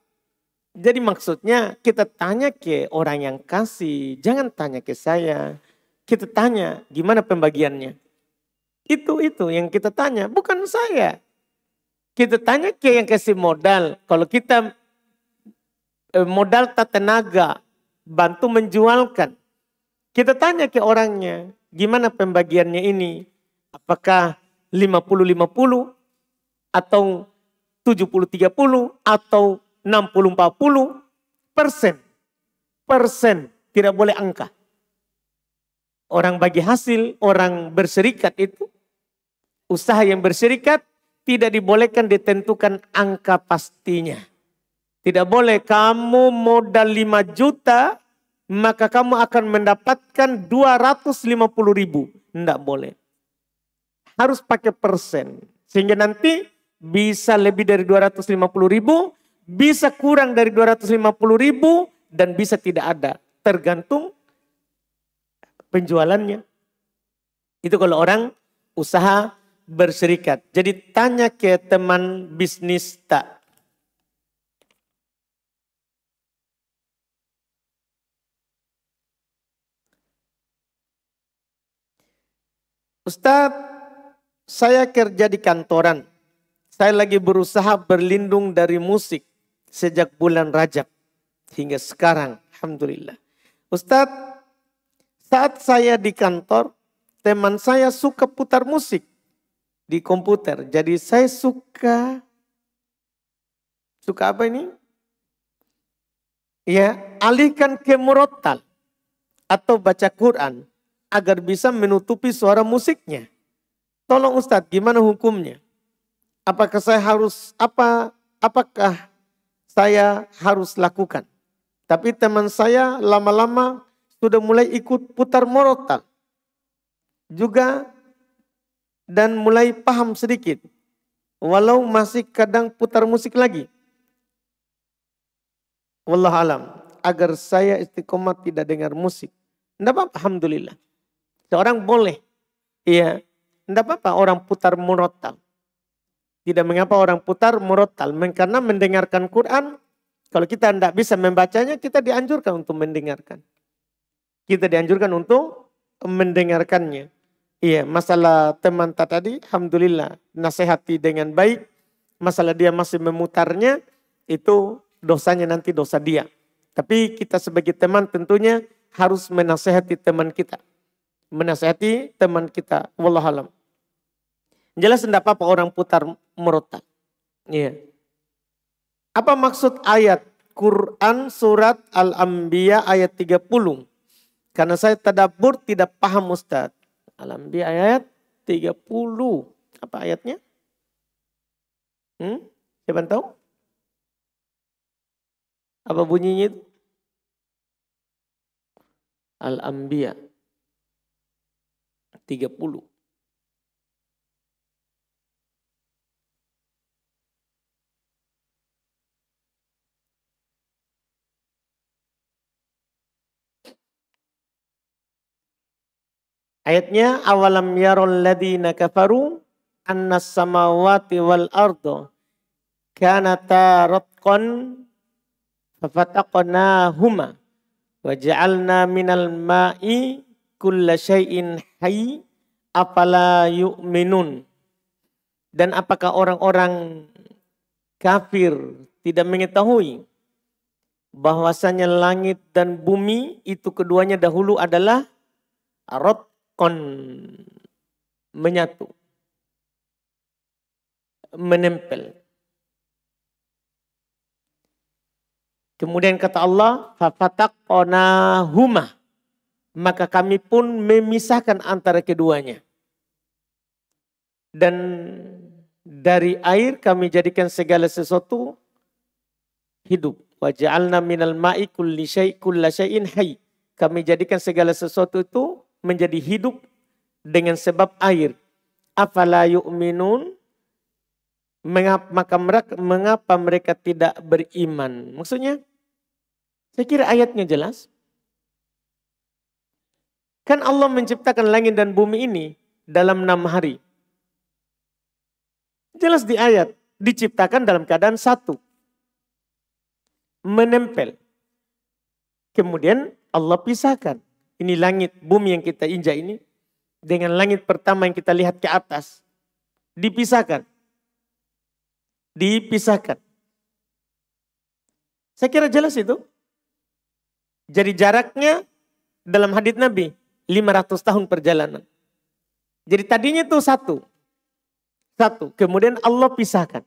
Jadi maksudnya kita tanya ke orang yang kasih, jangan tanya ke saya. Kita tanya gimana pembagiannya. Itu yang kita tanya, bukan saya. Kita tanya ke yang kasih modal. Kalau kita modal tak tenaga, bantu menjualkan. Kita tanya ke orangnya, gimana pembagiannya ini? Apakah 50-50 atau 70-30 atau 60-40 persen? Persen, tidak boleh angka. Orang bagi hasil, orang berserikat itu, usaha yang berserikat tidak dibolehkan ditentukan angka pastinya. Tidak boleh kamu modal 5 juta, maka kamu akan mendapatkan 250.000. Tidak boleh. Harus pakai persen. Sehingga nanti bisa lebih dari 250.000, bisa kurang dari 250.000, dan bisa tidak ada. Tergantung penjualannya. Itu kalau orang usaha berserikat. Jadi tanya ke teman bisnis tak. Ustadz, saya kerja di kantoran. Saya lagi berusaha berlindung dari musik sejak bulan Rajab hingga sekarang. Alhamdulillah. Ustadz, saat saya di kantor, teman saya suka putar musik di komputer. Jadi saya suka apa ini? Ya, alihkan ke murattal atau baca Quran agar bisa menutupi suara musiknya. Tolong Ustadz, gimana hukumnya? Apakah saya harus lakukan? Tapi teman saya lama-lama sudah mulai ikut putar murattal juga dan mulai paham sedikit. Walau masih kadang putar musik lagi. Wallahualam, agar saya istiqomah tidak dengar musik. Tidak apa-apa, alhamdulillah. Seorang boleh, iya, tidak apa-apa orang putar murattal. Tidak mengapa orang putar murattal, karena mendengarkan Quran, kalau kita tidak bisa membacanya, kita dianjurkan untuk mendengarkan. Kita dianjurkan untuk mendengarkannya. Iya, masalah teman tadi, alhamdulillah, nasihati dengan baik. Masalah dia masih memutarnya, itu dosanya nanti dosa dia. Tapi kita sebagai teman tentunya harus menasihati teman kita. Menasihati teman kita. Wallahualam. Jelas tidak apa-apa orang putar murattal. Iya. Apa maksud ayat Quran surat Al-Anbiya ayat 30? Karena saya tadabbur tidak paham Ustaz. Al-Anbiya ayat 30. Apa ayatnya? Siapa tahu? Apa bunyinya itu? Al-Anbiya 30. Ayatnya awalam yarul ladina kafaru annas samawati wal ardo kanata ratqan fafataqnahuma wa ja'alna minal ma'i kulla syai'in hayy afala yu'minun. Dan apakah orang-orang kafir tidak mengetahui bahwasanya langit dan bumi itu keduanya dahulu adalah ratqan, menyatu, menempel. Kemudian kata Allah, fafataqnahuma, maka kami pun memisahkan antara keduanya. Dan dari air kami jadikan segala sesuatu hidup. Wa ja'alna minal ma'i kulli syai'in hayy. Kami jadikan segala sesuatu itu menjadi hidup dengan sebab air. Afala yu'minun? Mengapa mereka tidak beriman? Maksudnya, saya kira ayatnya jelas. Kan Allah menciptakan langit dan bumi ini dalam 6 hari. Jelas di ayat, diciptakan dalam keadaan satu. Menempel. Kemudian Allah pisahkan. Ini langit, bumi yang kita injak ini. Dengan langit pertama yang kita lihat ke atas. Dipisahkan. Saya kira jelas itu. Jadi jaraknya dalam hadits Nabi 500 tahun perjalanan. Jadi tadinya itu satu. Kemudian Allah pisahkan.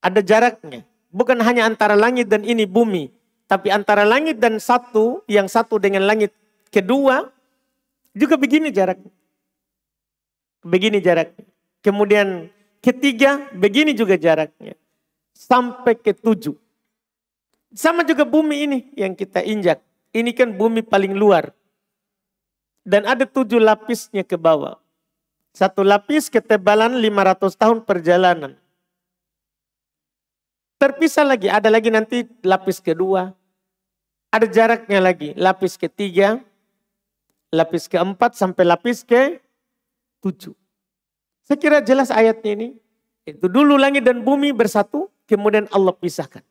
Ada jaraknya. Bukan hanya antara langit dan ini bumi. Tapi antara langit dan satu, yang satu dengan langit kedua, juga begini jaraknya. Kemudian ketiga, begini juga jaraknya. Sampai ke 7. Sama juga bumi ini yang kita injak. Ini kan bumi paling luar. Dan ada 7 lapisnya ke bawah. Satu lapis ketebalan 500 tahun perjalanan. Terpisah lagi, ada lagi nanti lapis kedua. Ada jaraknya lagi, lapis ketiga, lapis keempat sampai lapis ke 7. Saya kira jelas ayatnya ini. Itu dulu langit dan bumi bersatu, kemudian Allah pisahkan.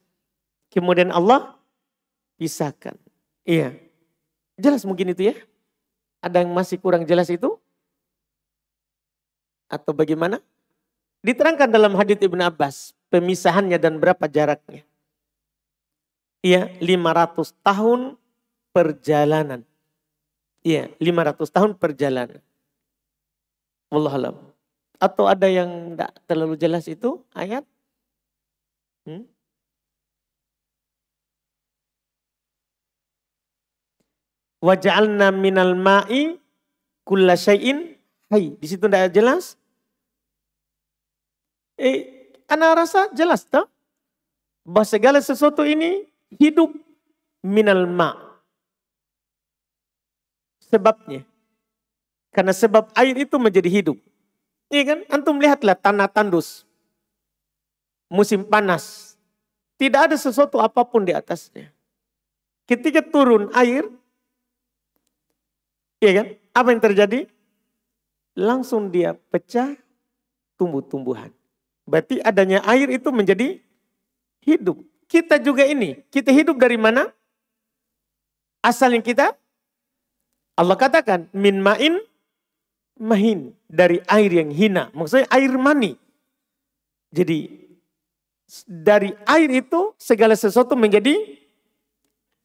Iya. Jelas mungkin itu ya. Ada yang masih kurang jelas itu? Atau bagaimana? Diterangkan dalam hadits Ibnu Abbas. Pemisahannya dan berapa jaraknya. Iya, 500 tahun perjalanan. Iya, 500 tahun perjalanan. Wallahualam. Atau ada yang tidak terlalu jelas itu ayat? Waja'alna minal ma'i kulla syai'in hayy. Di situ tidak jelas? Ana rasa jelas tak? Bahwa segala sesuatu ini hidup minal ma'. Sebabnya. Karena sebab air itu menjadi hidup. Iya kan? Antum lihatlah tanah tandus. Musim panas. Tidak ada sesuatu apapun di atasnya. Ketika turun air, iya kan? Apa yang terjadi? Langsung dia pecah tumbuh-tumbuhan. Berarti adanya air itu menjadi hidup. Kita juga ini. Kita hidup dari mana? Asalnya kita? Allah katakan, min ma'in mahin. Dari air yang hina. Maksudnya air mani. Jadi dari air itu segala sesuatu menjadi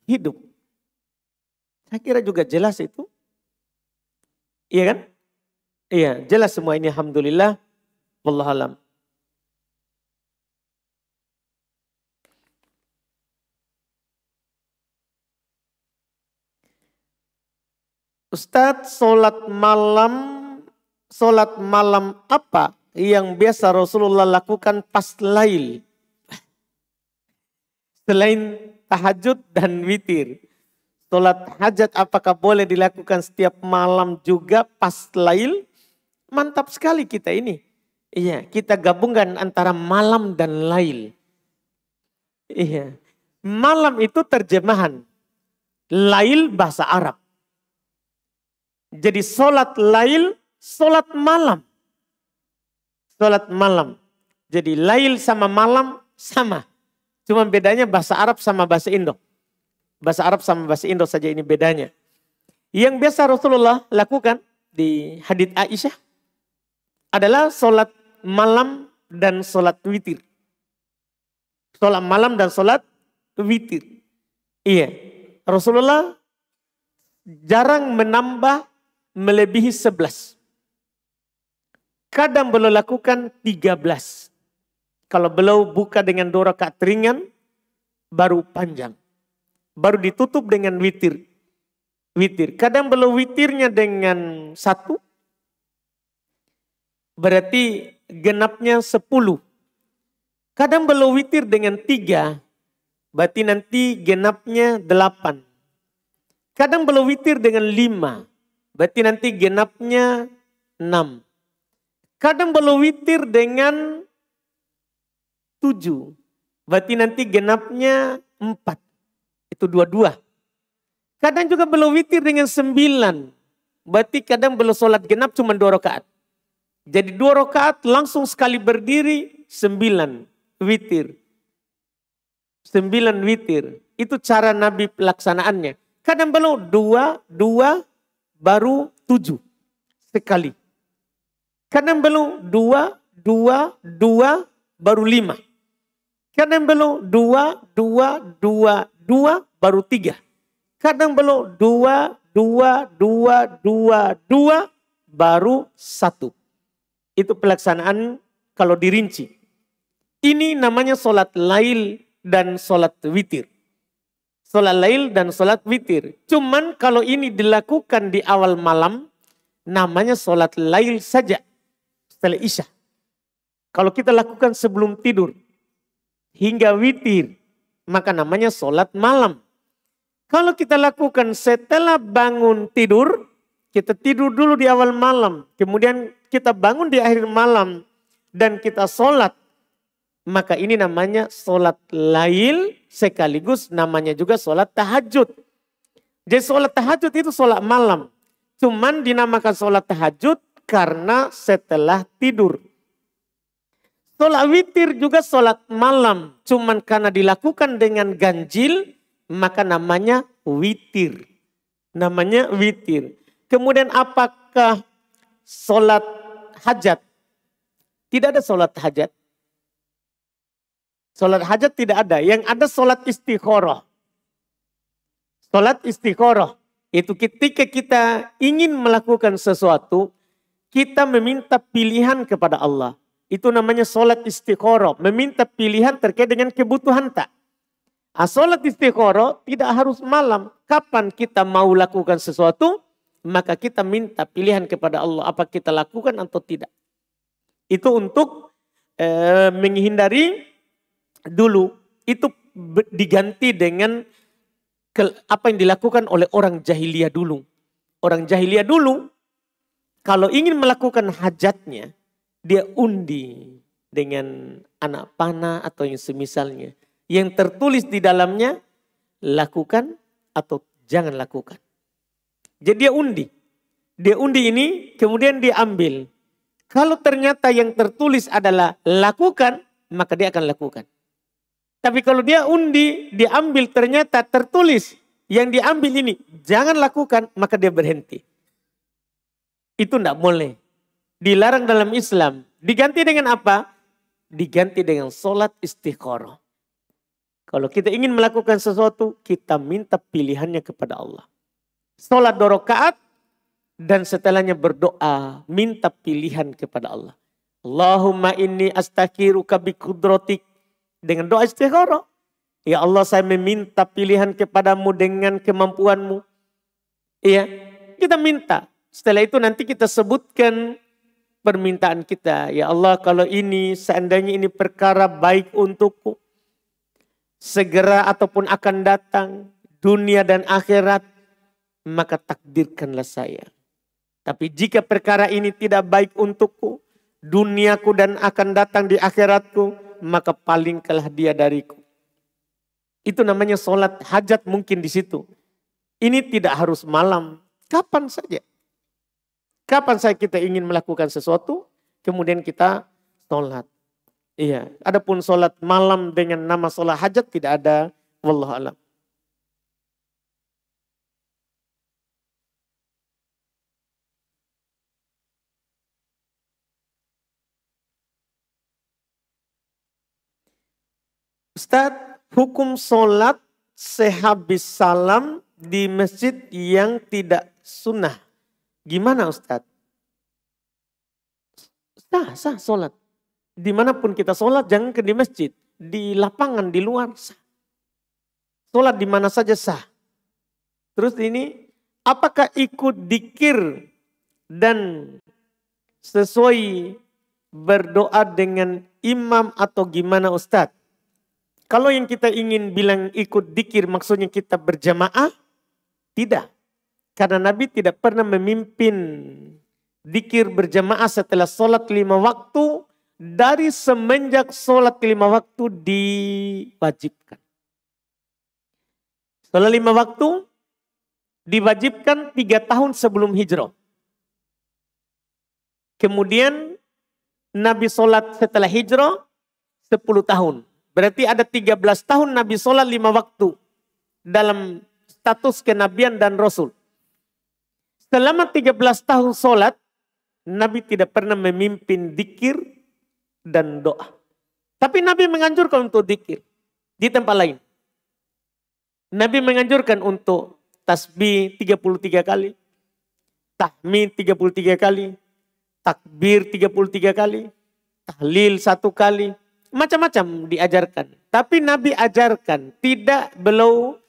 hidup. Saya kira juga jelas itu. Iya kan? Iya, jelas semua ini alhamdulillah. Wallahualam. Ustadz, sholat malam apa yang biasa Rasulullah lakukan pas lail? Selain tahajud dan witir. Sholat hajat apakah boleh dilakukan setiap malam juga pas lail? Mantap sekali kita ini. Iya, kita gabungkan antara malam dan lail. Iya. Malam itu terjemahan. Lail bahasa Arab. Jadi sholat lail, sholat malam. Sholat malam. Jadi lail sama malam sama. Cuma bedanya bahasa Arab sama bahasa Indo. Bahasa Arab sama bahasa Indo saja ini bedanya. Yang biasa Rasulullah lakukan di hadits Aisyah adalah sholat malam dan sholat witir. Sholat malam dan sholat witir. Iya. Rasulullah jarang menambah melebihi 11. Kadang beliau lakukan 13. Kalau beliau buka dengan 2 rakaat ringan, baru panjang. Baru ditutup dengan witir. Witir. Kadang beliau witirnya dengan 1. Berarti genapnya 10. Kadang beliau witir dengan 3. Berarti nanti genapnya 8. Kadang beliau witir dengan 5. Berarti nanti genapnya 6. Kadang beliau witir dengan 7. Berarti nanti genapnya 4. Itu 22. Kadang juga beliau witir dengan 9. Berarti kadang beliau sholat genap cuma 2 rakaat. Jadi 2 rakaat langsung sekali berdiri 9 witir. 9 witir. Itu cara Nabi pelaksanaannya. Kadang beliau 2 baru 7 sekali. Kadang beliau 2 baru 5. Kadang beliau 2 baru 3. Kadang beliau 2 baru 1. Itu pelaksanaan kalau dirinci. Ini namanya sholat lail dan sholat witir. Sholat lail dan sholat witir. Cuman kalau ini dilakukan di awal malam, namanya sholat lail saja. Setelah Isya. Kalau kita lakukan sebelum tidur, hingga witir, maka namanya sholat malam. Kalau kita lakukan setelah bangun tidur, kita tidur dulu di awal malam. Kemudian kita bangun di akhir malam dan kita sholat. Maka ini namanya sholat lail sekaligus namanya juga sholat tahajud. Jadi sholat tahajud itu sholat malam. Cuman dinamakan sholat tahajud karena setelah tidur. Sholat witir juga sholat malam. Cuman karena dilakukan dengan ganjil maka namanya witir. Namanya witir. Kemudian apakah sholat hajat Tidak ada sholat hajat. Sholat hajat tidak ada. Yang ada sholat istikharah. Sholat istikharah. Itu ketika kita ingin melakukan sesuatu, kita meminta pilihan kepada Allah. Itu namanya sholat istikharah. Meminta pilihan terkait dengan kebutuhan tak. Sholat istikharah tidak harus malam. Kapan kita mau lakukan sesuatu, maka kita minta pilihan kepada Allah. Apa kita lakukan atau tidak. Itu untuk menghindari dulu. Itu diganti dengan apa yang dilakukan oleh orang jahiliyah dulu. Orang jahiliyah dulu, kalau ingin melakukan hajatnya, dia undi dengan anak panah atau yang semisalnya. Yang tertulis di dalamnya, lakukan atau jangan lakukan. Jadi dia undi. Dia undi ini kemudian diambil. Kalau ternyata yang tertulis adalah lakukan, maka dia akan lakukan. Tapi kalau dia undi, diambil ternyata tertulis. Yang diambil ini, jangan lakukan, maka dia berhenti. Itu tidak boleh. Dilarang dalam Islam. Diganti dengan apa? Diganti dengan sholat istikharah. Kalau kita ingin melakukan sesuatu, kita minta pilihannya kepada Allah. Sholat 2 rakaat dan setelahnya berdoa, minta pilihan kepada Allah. Allahumma inni astakhiruka bi qudratik, dengan doa istikharah. Ya Allah, saya meminta pilihan kepadamu dengan kemampuanmu. Iya, kita minta. Setelah itu nanti kita sebutkan permintaan kita. Ya Allah, kalau ini seandainya ini perkara baik untukku, segera ataupun akan datang, dunia dan akhirat, maka takdirkanlah saya. Tapi jika perkara ini tidak baik untukku, duniaku dan akan datang di akhiratku, maka palingkanlah dia dariku. Itu namanya sholat hajat mungkin di situ. Ini tidak harus malam, kapan saja. Kapan saja kita ingin melakukan sesuatu, kemudian kita sholat. Iya, adapun sholat malam dengan nama sholat hajat tidak ada. Wallahu a'lam. Ustaz, hukum sholat sehabis salam di masjid yang tidak sunnah. Gimana Ustaz? Sah sholat. Dimanapun kita sholat, jangan ke di masjid. Di lapangan, di luar sah. Sholat di mana saja sah. Terus ini, apakah ikut dikir dan sesuai berdoa dengan imam atau gimana Ustaz? Kalau yang kita ingin bilang ikut dikir maksudnya kita berjamaah, tidak. Karena Nabi tidak pernah memimpin dikir berjamaah setelah sholat 5 waktu dari semenjak sholat 5 waktu diwajibkan. Sholat 5 waktu diwajibkan 3 tahun sebelum hijrah. Kemudian Nabi sholat setelah hijrah 10 tahun. Berarti ada 13 tahun Nabi sholat 5 waktu dalam status kenabian dan rasul. Selama 13 tahun sholat, Nabi tidak pernah memimpin dikir dan doa. Tapi Nabi menganjurkan untuk dikir di tempat lain. Nabi menganjurkan untuk tasbih 33 kali, tahmid 33 kali, takbir 33 kali, tahlil 1 kali. Macam-macam diajarkan. Tapi Nabi ajarkan, tidak beliau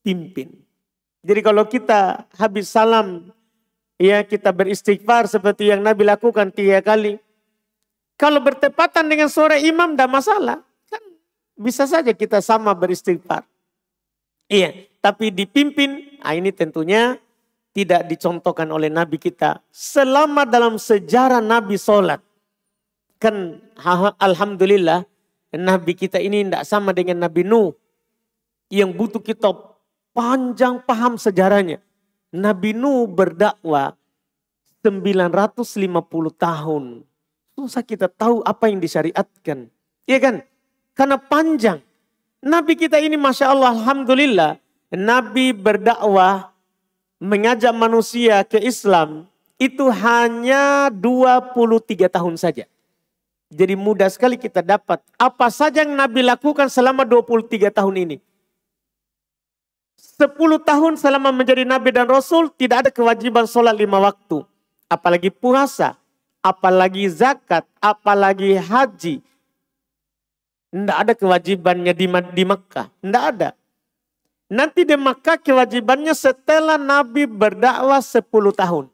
pimpin. Jadi kalau kita habis salam, ya kita beristighfar seperti yang Nabi lakukan 3 kali. Kalau bertepatan dengan sore imam, tidak masalah. Kan bisa saja kita sama beristighfar. Iya, tapi dipimpin, ini tentunya tidak dicontohkan oleh Nabi kita. Selama dalam sejarah Nabi sholat. Kan alhamdulillah Nabi kita ini tidak sama dengan Nabi Nuh. Yang butuh kita panjang paham sejarahnya. Nabi Nuh berdakwah 950 tahun. Susah kita tahu apa yang disyariatkan. Iya kan? Karena panjang. Nabi kita ini Masya Allah alhamdulillah. Nabi berdakwah mengajak manusia ke Islam. Itu hanya 23 tahun saja. Jadi mudah sekali kita dapat. Apa saja yang Nabi lakukan selama 23 tahun ini. 10 tahun selama menjadi Nabi dan Rasul tidak ada kewajiban sholat 5 waktu. Apalagi puasa, apalagi zakat, apalagi haji. Tidak ada kewajibannya di Makkah. Tidak ada. Nanti di Makkah kewajibannya setelah Nabi berdakwah 10 tahun.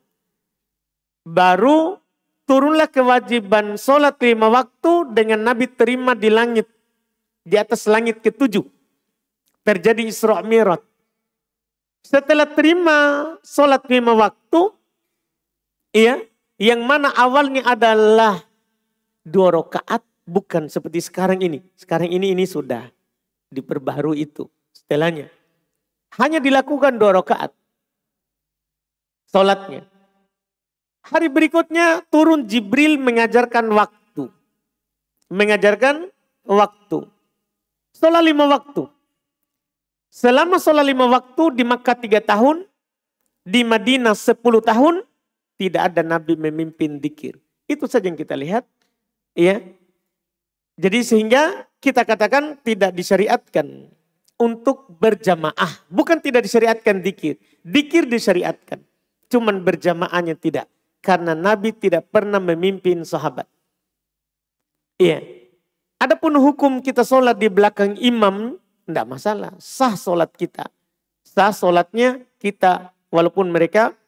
Baru turunlah kewajiban sholat 5 waktu dengan Nabi terima di langit. Di atas langit ke-7. Terjadi Isra Mi'raj. Setelah terima sholat 5 waktu. Ya, yang mana awalnya adalah 2 rakaat. Bukan seperti sekarang ini. Sekarang ini sudah diperbaharui itu. Setelahnya. Hanya dilakukan 2 rakaat. Sholatnya. Hari berikutnya turun Jibril mengajarkan waktu. Mengajarkan waktu. Sholat 5 waktu. Selama sholat 5 waktu di Makkah 3 tahun. Di Madinah 10 tahun. Tidak ada Nabi memimpin dzikir. Itu saja yang kita lihat. Ya. Jadi sehingga kita katakan tidak disyariatkan untuk berjamaah. Bukan tidak disyariatkan dzikir. Dzikir disyariatkan. Cuman berjamaahnya tidak. Karena Nabi tidak pernah memimpin sahabat. Iya. Adapun hukum kita sholat di belakang imam, tidak masalah. Sah sholat kita. Sah sholatnya kita, walaupun mereka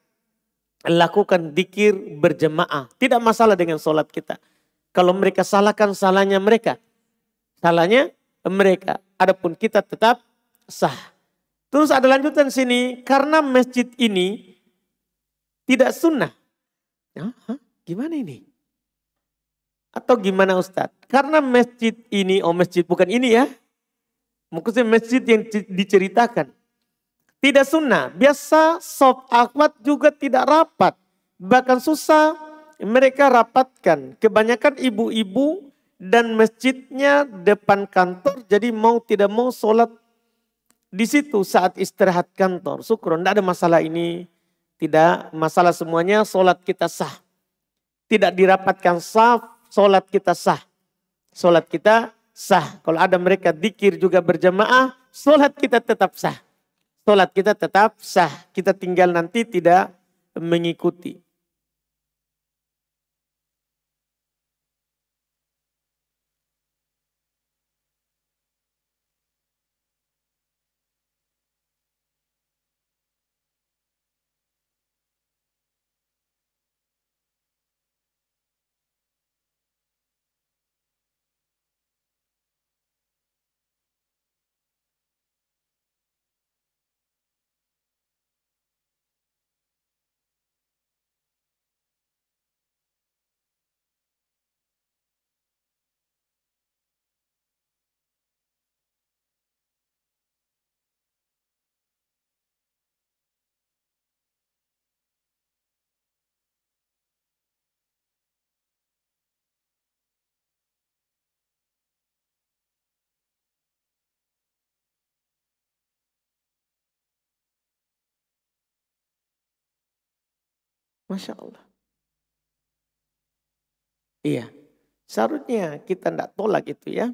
lakukan dzikir berjamaah. Tidak masalah dengan sholat kita. Kalau mereka salahkan, salahnya mereka. Salahnya mereka. Adapun kita tetap sah. Terus ada lanjutan sini. Karena masjid ini tidak sunnah. Gimana ini? Atau gimana Ustadz? Karena masjid ini, masjid bukan ini ya. Maksudnya masjid yang diceritakan. Tidak sunnah. Biasa shaf akhwat juga tidak rapat. Bahkan susah mereka rapatkan. Kebanyakan ibu-ibu dan masjidnya depan kantor. Jadi mau tidak mau sholat di situ saat istirahat kantor. Syukron, tidak ada masalah ini. Tidak masalah semuanya, sholat kita sah. Tidak dirapatkan saf, sholat kita sah. Sholat kita sah. Kalau ada mereka dzikir juga berjamaah, sholat kita tetap sah. Sholat kita tetap sah. Kita tinggal nanti tidak mengikuti. Masya Allah. Iya. Seharusnya kita tidak tolak itu ya.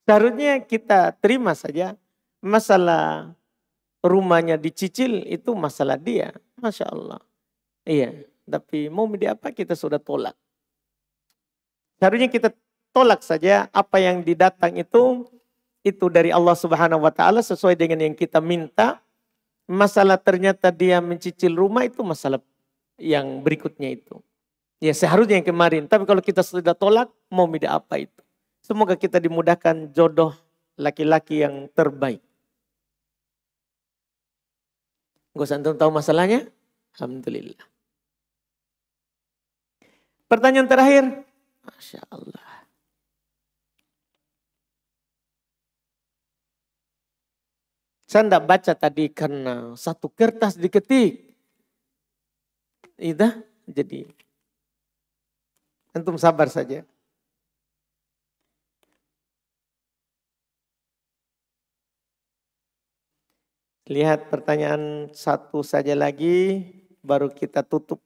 Seharusnya kita terima saja. Masalah rumahnya dicicil itu masalah dia. Masya Allah. Iya. Tapi mau di apa kita sudah tolak. Seharusnya kita tolak saja apa yang didatang itu dari Allah Subhanahu wa taala sesuai dengan yang kita minta. Masalah ternyata dia mencicil rumah itu masalah yang berikutnya itu. Ya seharusnya yang kemarin. Tapi kalau kita sudah tolak, mau mida apa itu. Semoga kita dimudahkan jodoh laki-laki yang terbaik. Gak usah antum tahu masalahnya? Alhamdulillah. Pertanyaan terakhir. Masya Allah. Saya tidak baca tadi karena satu kertas diketik. Iya, jadi antum sabar saja. Lihat pertanyaan satu saja lagi, baru kita tutup.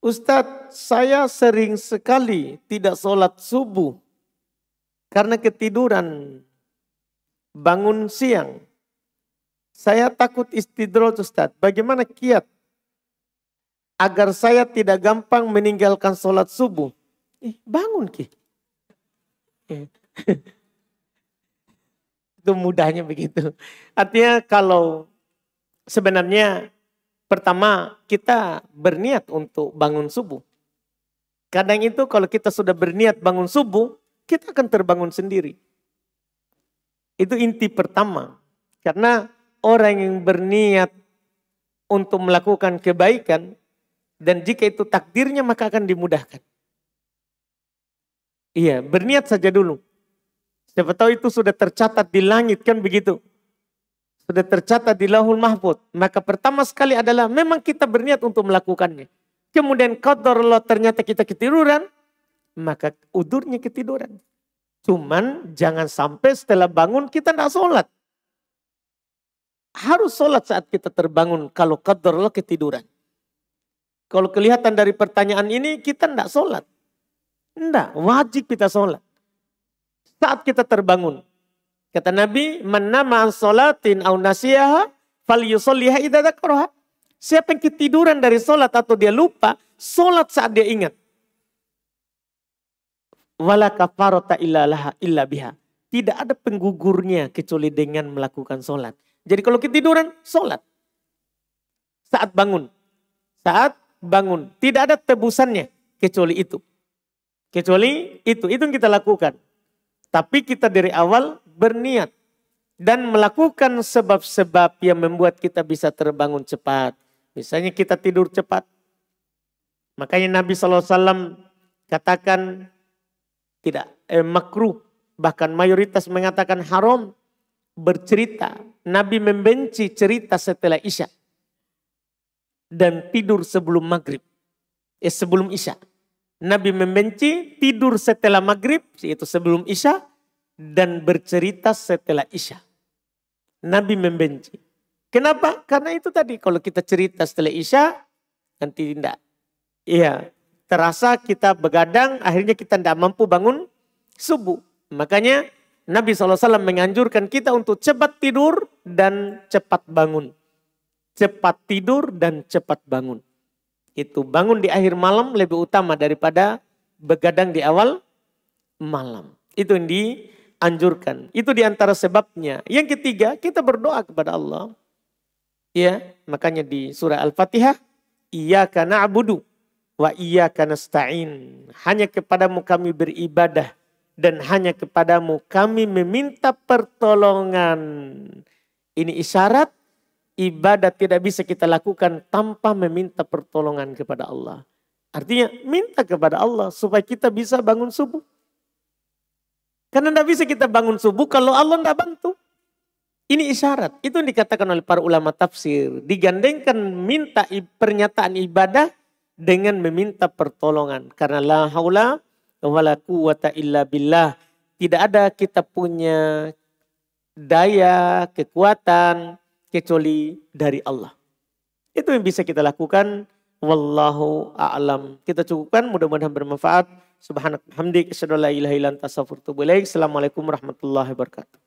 Ustadz, saya sering sekali tidak sholat subuh karena ketiduran, bangun siang. Saya takut istidroj Ustadz. Bagaimana kiat agar saya tidak gampang meninggalkan sholat subuh? Bangun Ki. Itu mudahnya begitu. Artinya kalau sebenarnya pertama kita berniat untuk bangun subuh. Kadang itu kalau kita sudah berniat bangun subuh, kita akan terbangun sendiri. Itu inti pertama. Karena orang yang berniat untuk melakukan kebaikan, dan jika itu takdirnya maka akan dimudahkan. Iya, berniat saja dulu. Siapa tahu itu sudah tercatat di langit kan begitu. Sudah tercatat di Lauhul Mahfuz. Maka pertama sekali adalah memang kita berniat untuk melakukannya. Kemudian qadarullah ternyata kita ketiduran, maka udurnya ketiduran. Cuman jangan sampai setelah bangun kita tidak sholat. Harus sholat saat kita terbangun kalau qadarullah ketiduran. Kalau kelihatan dari pertanyaan ini kita tidak sholat. Tidak, wajib kita sholat. Saat kita terbangun. Kata Nabi, man nama an sholatin au nasiyaha falyusolliha idza dzakaraha. Siapa yang ketiduran dari sholat atau dia lupa, sholat saat dia ingat. Wala kafarata illa laha illa biha. Tidak ada penggugurnya kecuali dengan melakukan sholat. Jadi kalau ketiduran, sholat. Saat bangun. Saat bangun. Tidak ada tebusannya kecuali itu. Kecuali itu yang kita lakukan. Tapi kita dari awal berniat. Dan melakukan sebab-sebab yang membuat kita bisa terbangun cepat. Misalnya kita tidur cepat. Makanya Nabi SAW katakan tidak makruh. Bahkan mayoritas mengatakan haram bercerita. Nabi membenci cerita setelah Isya. Dan tidur sebelum maghrib. Sebelum Isya. Nabi membenci tidur setelah maghrib, yaitu sebelum Isya. Dan bercerita setelah Isya. Nabi membenci. Kenapa? Karena itu tadi, kalau kita cerita setelah Isya, nanti tidak. Iya, terasa kita begadang, akhirnya kita tidak mampu bangun subuh. Makanya Nabi SAW menganjurkan kita untuk cepat tidur dan cepat bangun. Cepat tidur dan cepat bangun. Itu bangun di akhir malam lebih utama daripada begadang di awal malam. Itu yang dianjurkan. Itu diantara sebabnya. Yang ketiga, kita berdoa kepada Allah. Ya, makanya di surah Al-Fatihah, Iyyaka na'budu wa iyyaka nasta'in. Hanya kepadamu kami beribadah. Dan hanya kepadamu kami meminta pertolongan. Ini isyarat ibadah tidak bisa kita lakukan tanpa meminta pertolongan kepada Allah. Artinya minta kepada Allah supaya kita bisa bangun subuh. Karena tidak bisa kita bangun subuh kalau Allah tidak bantu. Ini isyarat. Itu yang dikatakan oleh para ulama tafsir. Digandengkan minta pernyataan ibadah dengan meminta pertolongan. Karena la haula wala quwata illa billah. Tidak ada kita punya daya, kekuatan kecuali dari Allah. Itu yang bisa kita lakukan. Wallahu a'lam. Kita cukupkan, mudah-mudahan bermanfaat. Subhanakallahumma wa bihamdika asyhadu an la ilaha illa anta astaghfiruka wa atubu ilaik. Assalamualaikum warahmatullahi wabarakatuh.